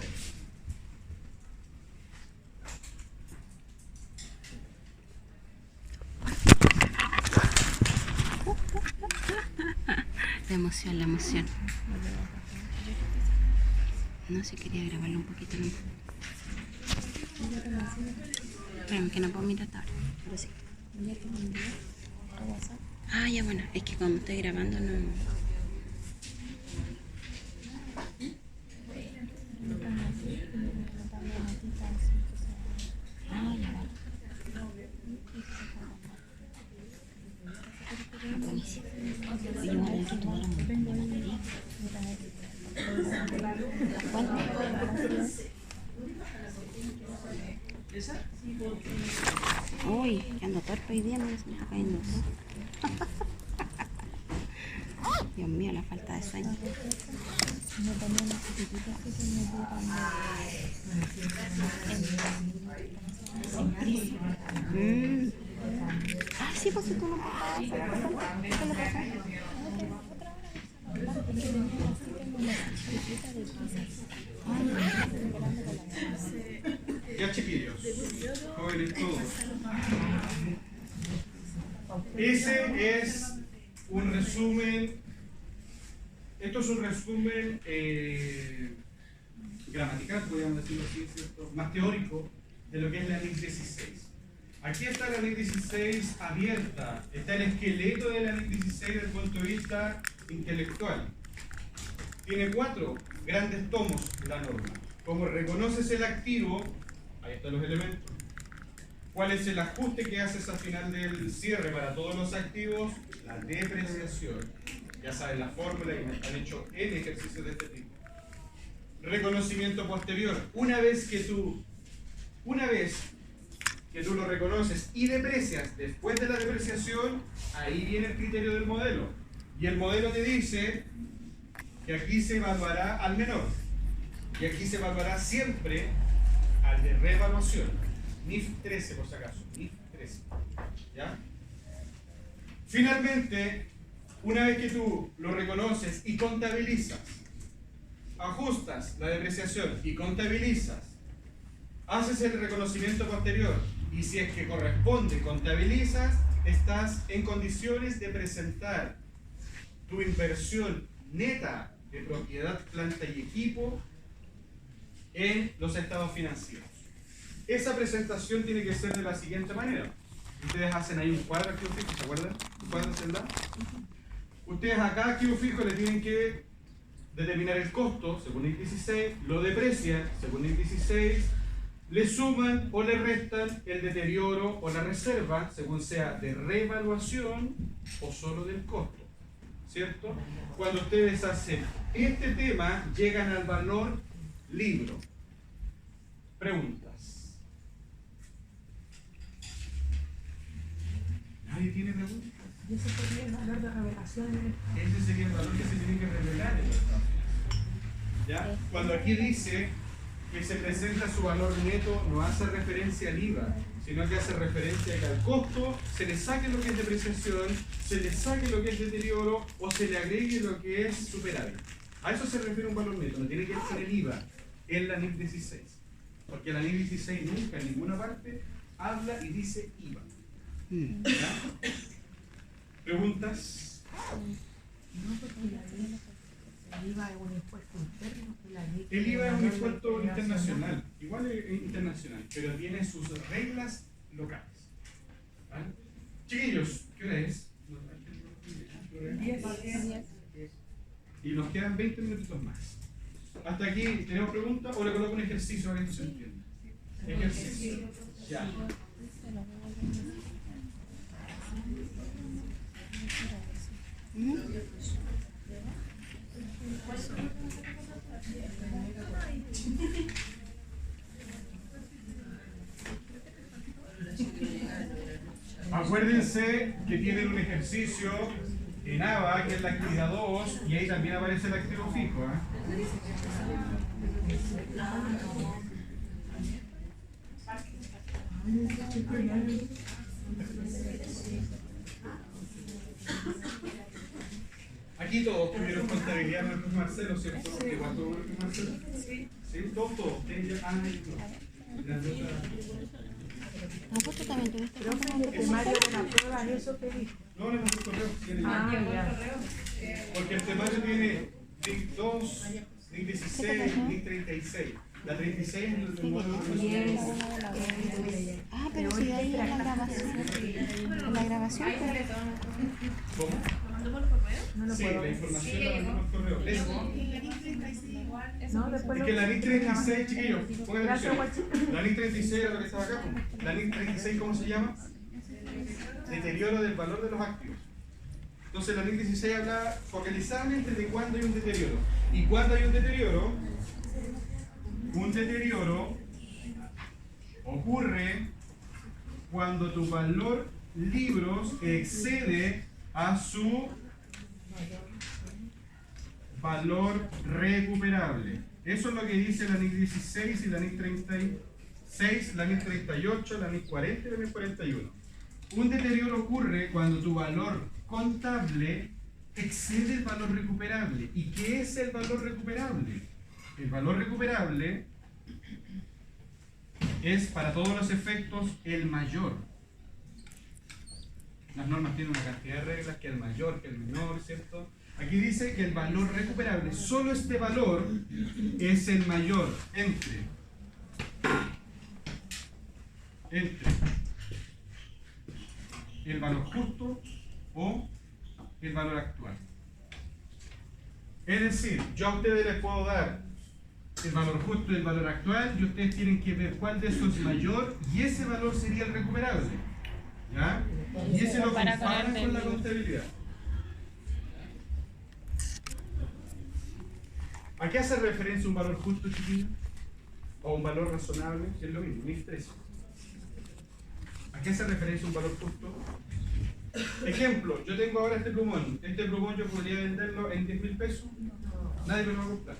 La emoción, la emoción. No sé, quería grabarlo un poquito más. Espérame, que no puedo mirar ahora, pero sí. Ya bueno, es que cuando estoy grabando no... Buenísimo. Yo voy a tener que tomar un montón de batería. Uy, que ando torpe hoy día, me está cayendo todo. Dios mío, la falta de sueño. Sí, pues si tú no pasas. ¿Qué le pasa? Ya, chiquillos, jóvenes todos. Ese es un resumen. Esto es un resumen gramatical, podríamos decirlo así, ¿cierto? Más teórico de lo que es la NIC 16. Aquí está la NIC 16 abierta, está el esqueleto de la NIC 16 desde el punto de vista intelectual. Tiene 4 grandes tomos la norma. Como reconoces el activo, ahí están los elementos. ¿Cuál es el ajuste que haces al final del cierre para todos los activos? La depreciación. Ya saben la fórmula y han hecho N ejercicios de este tipo. Reconocimiento posterior. Una vez que tú lo reconoces y deprecias después de la depreciación, ahí viene el criterio del modelo. Y el modelo te dice que aquí se evaluará al menor. Y aquí se evaluará siempre al de reevaluación. NIF 13 por si acaso. NIF 13. ¿Ya? Finalmente, una vez que tú lo reconoces y contabilizas, ajustas la depreciación y contabilizas, haces el reconocimiento posterior y si es que corresponde, contabilizas, estás en condiciones de presentar tu inversión neta de propiedad, planta y equipo en los estados financieros. Esa presentación tiene que ser de la siguiente manera. Ustedes hacen ahí un cuadro activo fijo, ¿se acuerdan? Un cuadro celular. Ustedes a cada activo fijo le tienen que determinar el costo, según el 16, lo deprecian, según el 16, le suman o le restan el deterioro o la reserva, según sea de revaluación o solo del costo. ¿Cierto? Cuando ustedes hacen este tema, llegan al valor libro. Preguntas. ¿Nadie tiene preguntas? Y ese sería el valor de revelación en el Ese sería el valor que se tiene que revelar en el estado financiero. ¿Ya? Cuando aquí dice que se presenta su valor neto, no hace referencia al IVA, sino que hace referencia a que al costo se le saque lo que es depreciación, se le saque lo que es deterioro o se le agregue lo que es superávit. A eso se refiere un valor neto, no tiene que ver con el IVA en la NIF 16. Porque la NIF 16 nunca en ninguna parte habla y dice IVA. ¿Ya? ¿Preguntas? No, porque el IVA es un impuesto interno. El IVA es un impuesto internacional, igual es internacional, pero tiene sus reglas locales. ¿Vale? Chiquillos, ¿qué hora es? 10. Y nos quedan 20 minutitos más. Hasta aquí, ¿tenemos preguntas o le coloco un ejercicio para que esto se entienda? Ejercicio. Ya. Acuérdense que tienen un ejercicio en ABA, que es la actividad 2, y ahí también aparece el activo fijo. Aquí todos tuvieron contabilidad, ¿no es Marcelo, cierto? ¿Igual tuvo Marcelo? Sí. ¿Sí? Todos. Nosotros también tuviste Creo que el temario de la prueba es eso que dijo. No, le mandé el correo. Ya. Porque el temario tiene NIC 2, NIC 16, NIC 36. La 36 es el módulo profesional. Ah, pero si ahí en la grabación. En la grabación. ¿Cómo? ¿Lo mandó por correo? No lo Sí, puedo la ver. información la mandamos por correo. Es No, después que la NIC 36, chiquillos, pongan atención. La NIC 36 era lo que estaba acá. La NIC 36, ¿cómo se llama? Deterioro del valor de los activos. Entonces la NIC 16 habla focalizadamente de cuándo hay un deterioro. ¿Y cuándo hay un deterioro? Un deterioro ocurre cuando tu valor libros excede a su valor recuperable. Eso es lo que dice la NIC 16 y la NIC 36, la NIC 38, la NIC 40 y la NIC 41. Un deterioro ocurre cuando tu valor contable excede el valor recuperable. ¿Y qué es el valor recuperable? El valor recuperable es, para todos los efectos, el mayor. Las normas tienen una cantidad de reglas, que el mayor, que el menor, ¿cierto? Aquí dice que el valor recuperable, solo este valor es el mayor entre el valor justo o el valor actual. Es decir, yo a ustedes les puedo dar el valor justo y el valor actual y ustedes tienen que ver cuál de esos es mayor y ese valor sería el recuperable. ¿Ya? Y ese lo comparan con la contabilidad. ¿A qué hace referencia un valor justo, chiquillo? ¿O un valor razonable? Es lo mismo, NIF 13. ¿A qué hace referencia un valor justo? Ejemplo, yo tengo ahora este plumón. Este plumón yo podría venderlo en 10.000 pesos. Nadie me lo va a comprar.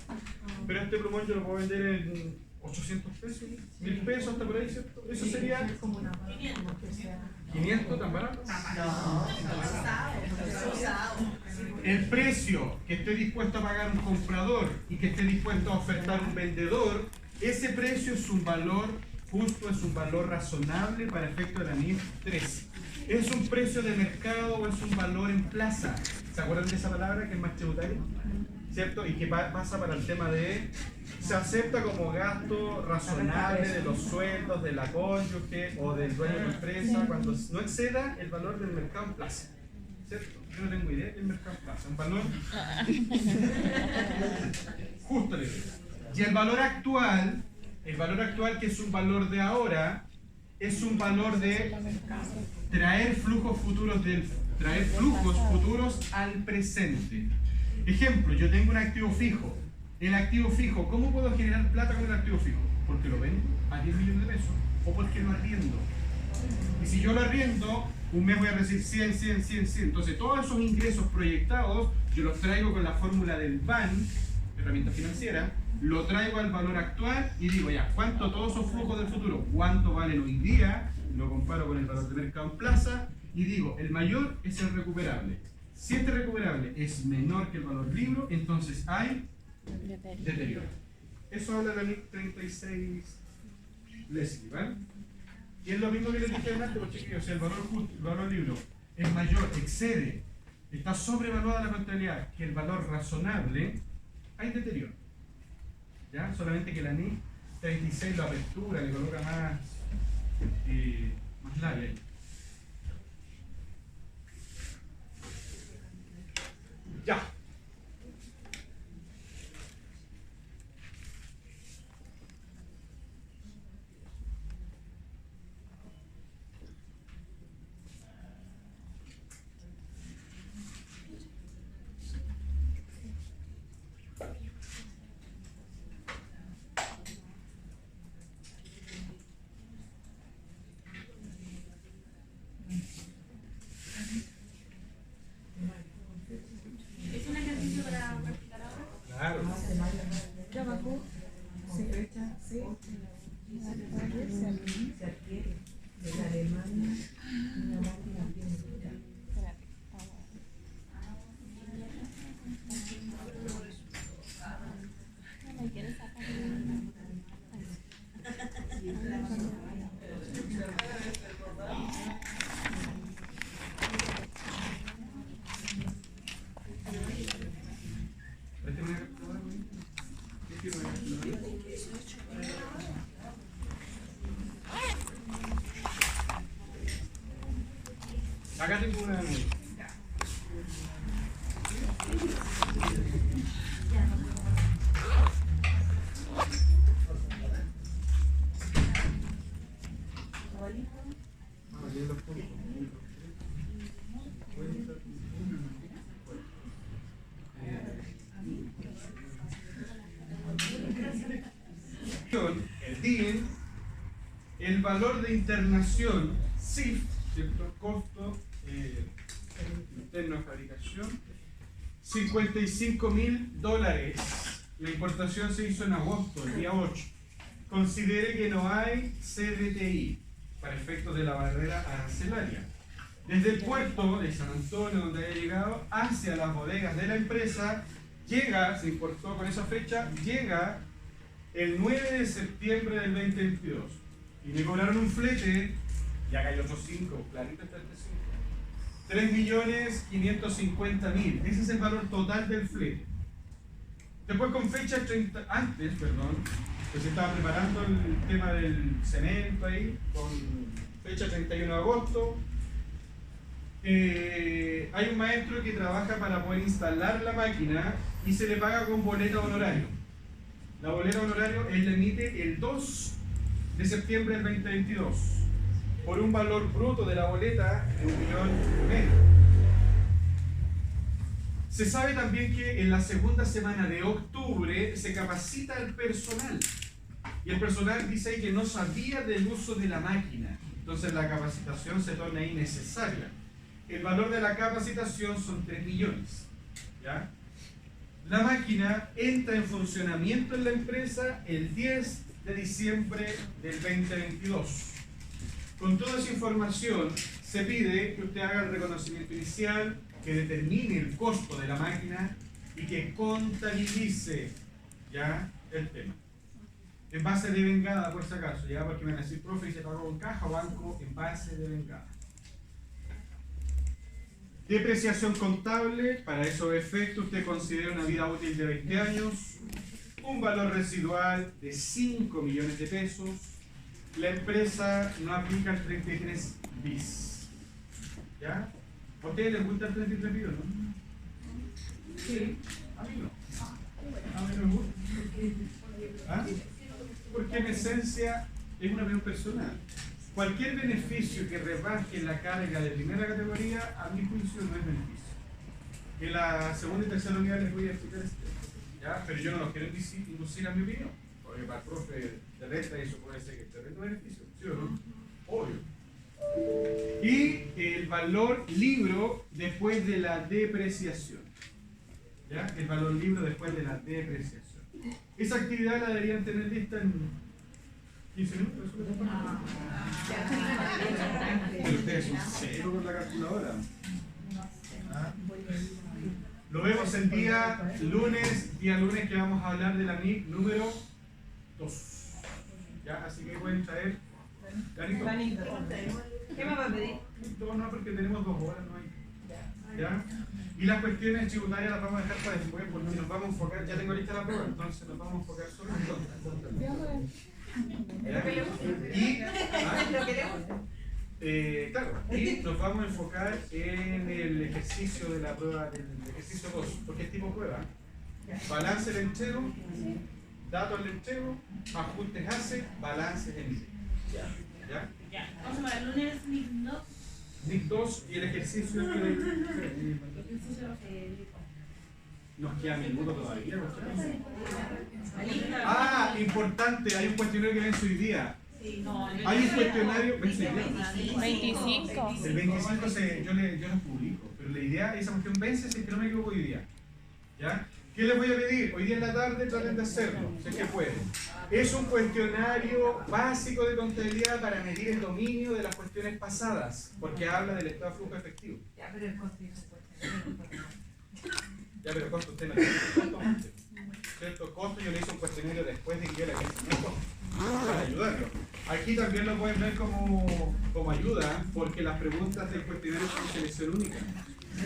Pero este plumón yo lo puedo vender en 800 pesos, 1.000 pesos, hasta por ahí, ¿cierto? Eso sería 500, tan barato. El precio que esté dispuesto a pagar un comprador y que esté dispuesto a ofertar un vendedor, ese precio es un valor justo, es un valor razonable para efecto de la NIF 13. ¿Es un precio de mercado o es un valor en plaza? ¿Se acuerdan de esa palabra que es más tributaria? ¿Cierto? Y que pasa para el tema de... Se acepta como gasto razonable de los sueldos de la cónyuge o del dueño de la empresa cuando no exceda el valor del mercado en plaza. ¿Cierto? Yo no tengo idea del mercado en plaza. Un valor... Justo le digo. Y el valor actual que es un valor de ahora, es un valor de traer flujos futuros al presente. Ejemplo, yo tengo un activo fijo. El activo fijo, ¿cómo puedo generar plata con el activo fijo? Porque lo vendo a 10 millones de pesos o porque lo arriendo. Y si yo lo arriendo, un mes voy a recibir 100, 100, 100, 100. Entonces, todos esos ingresos proyectados, yo los traigo con la fórmula del BAN, herramienta financiera, lo traigo al valor actual y digo, ya, ¿cuánto todos esos flujos del futuro? ¿Cuánto valen hoy día? Lo comparo con el valor de mercado en plaza y digo, el mayor es el recuperable. Si este recuperable es menor que el valor libro, entonces hay deterioro. Eso habla la NIC 36 Leslie, ¿vale? Y es lo mismo que les dije antes, pues chiquillos, si el valor libro es mayor, excede, está sobrevaluada la contabilidad que el valor razonable, hay deterioro. ¿Ya? Solamente que la NIC 36 lo apertura, le coloca más labia ahí. Ya. ¿Es un ejercicio para practicar ahora? Claro. Trabajo, se fecha, sí, se adquiere de la Alemania una máquina bien. Acá tengo una... El DIN, el valor de internación, CIF, ¿cierto? Costo interno de fabricación, $55.000. La importación se hizo en agosto, el día 8. Considere que no hay CDTI para efectos de la barrera arancelaria. Desde el puerto de San Antonio, donde haya llegado, hacia las bodegas de la empresa, llega, se importó con esa fecha, llega el 9 de septiembre del 2022. Y me cobraron un flete, y acá hay otros 5, clarito está este 5. 3.550.000. Ese es el valor total del flete. Después con fecha antes, pues se estaba preparando el tema del cemento ahí, con fecha 31 de agosto. Hay un maestro que trabaja para poder instalar la máquina y se le paga con boleta honorario. La boleta honorario él la emite el 2 de septiembre del 2022 por un valor bruto de la boleta de 1,5 millones. Se sabe también que en la segunda semana de octubre se capacita al personal y el personal dice ahí que no sabía del uso de la máquina, entonces la capacitación se torna innecesaria. El valor de la capacitación son 3 millones. ¿Ya? La máquina entra en funcionamiento en la empresa el 10 de diciembre del 2022. Con toda esa información se pide que usted haga el reconocimiento inicial, que determine el costo de la máquina y que contabilice ya el tema. En base de vengada, por si acaso, ya porque me van a decir, profe, ¿y se pagó con caja o banco? En base de vengada. Depreciación contable, para esos efectos usted considera una vida útil de 20 años, un valor residual de 5 millones de pesos. La empresa no aplica el 33 bis. ¿Ya? ¿A ustedes les gusta el 33 bis o no? Sí. A mí no. A mí no me gusta. ¿Ah? Porque en esencia es una opinión personal. Cualquier beneficio que rebaje la carga de primera categoría, a mi juicio no es beneficio. En la segunda y tercera unidad les voy a explicar esto. ¿Ya? Pero yo no los quiero inducir a mi opinión, porque para el profe de letra eso puede ser que te rente beneficio, ¿sí o no? Obvio. Y el valor libro después de la depreciación. ¿Ya? El valor libro después de la depreciación. Esa actividad la deberían tener lista en 15 minutos. Pero ustedes son cero con la calculadora. ¿Ah? Lo vemos el día lunes que vamos a hablar de la NIC número 2. ¿Ya? Así que pueden traer granito. ¿Qué me va a pedir? No, porque tenemos 2 horas, no hay. ¿Ya? Y las cuestiones tributarias las vamos a dejar para después porque nos vamos a enfocar, ya tengo lista la prueba, entonces nos vamos a enfocar solo en claro, y nos vamos a enfocar en el ejercicio de la prueba, del ejercicio 2, porque es tipo prueba. Balance lechero, datos lechero, ajustes ACE, balances en ¿ya? Vamos a ver, lunes NIC 2. NIC 2 y el ejercicio nos queda minuto todavía. Ah, importante, hay un cuestionario que vence hoy día. Hay un cuestionario, vence hoy día. 25. El 25 yo lo publico, pero la idea, esa cuestión vence si es que no me equivoco hoy día. ¿Ya? ¿Qué les voy a pedir? Hoy día en la tarde traten de hacerlo, si es que pueden. Es un cuestionario básico de contabilidad para medir el dominio de las cuestiones pasadas, porque habla del estado de flujo efectivo. Ya, pero el costo Ya, pero costo usted no tiene costo antes. ¿Cierto? Costo yo le hice un cuestionario después de que yo la hice para ayudarlo. Aquí también lo pueden ver como ayuda, porque las preguntas del cuestionario son selección única.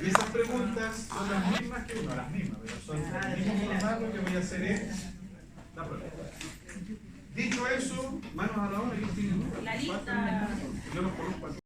Y esas preguntas son las mismas que las mismas, pero son las mismas formatos que voy a hacer es la prueba. Dicho eso, manos a la obra, yo tengo La lista. yo los conozco.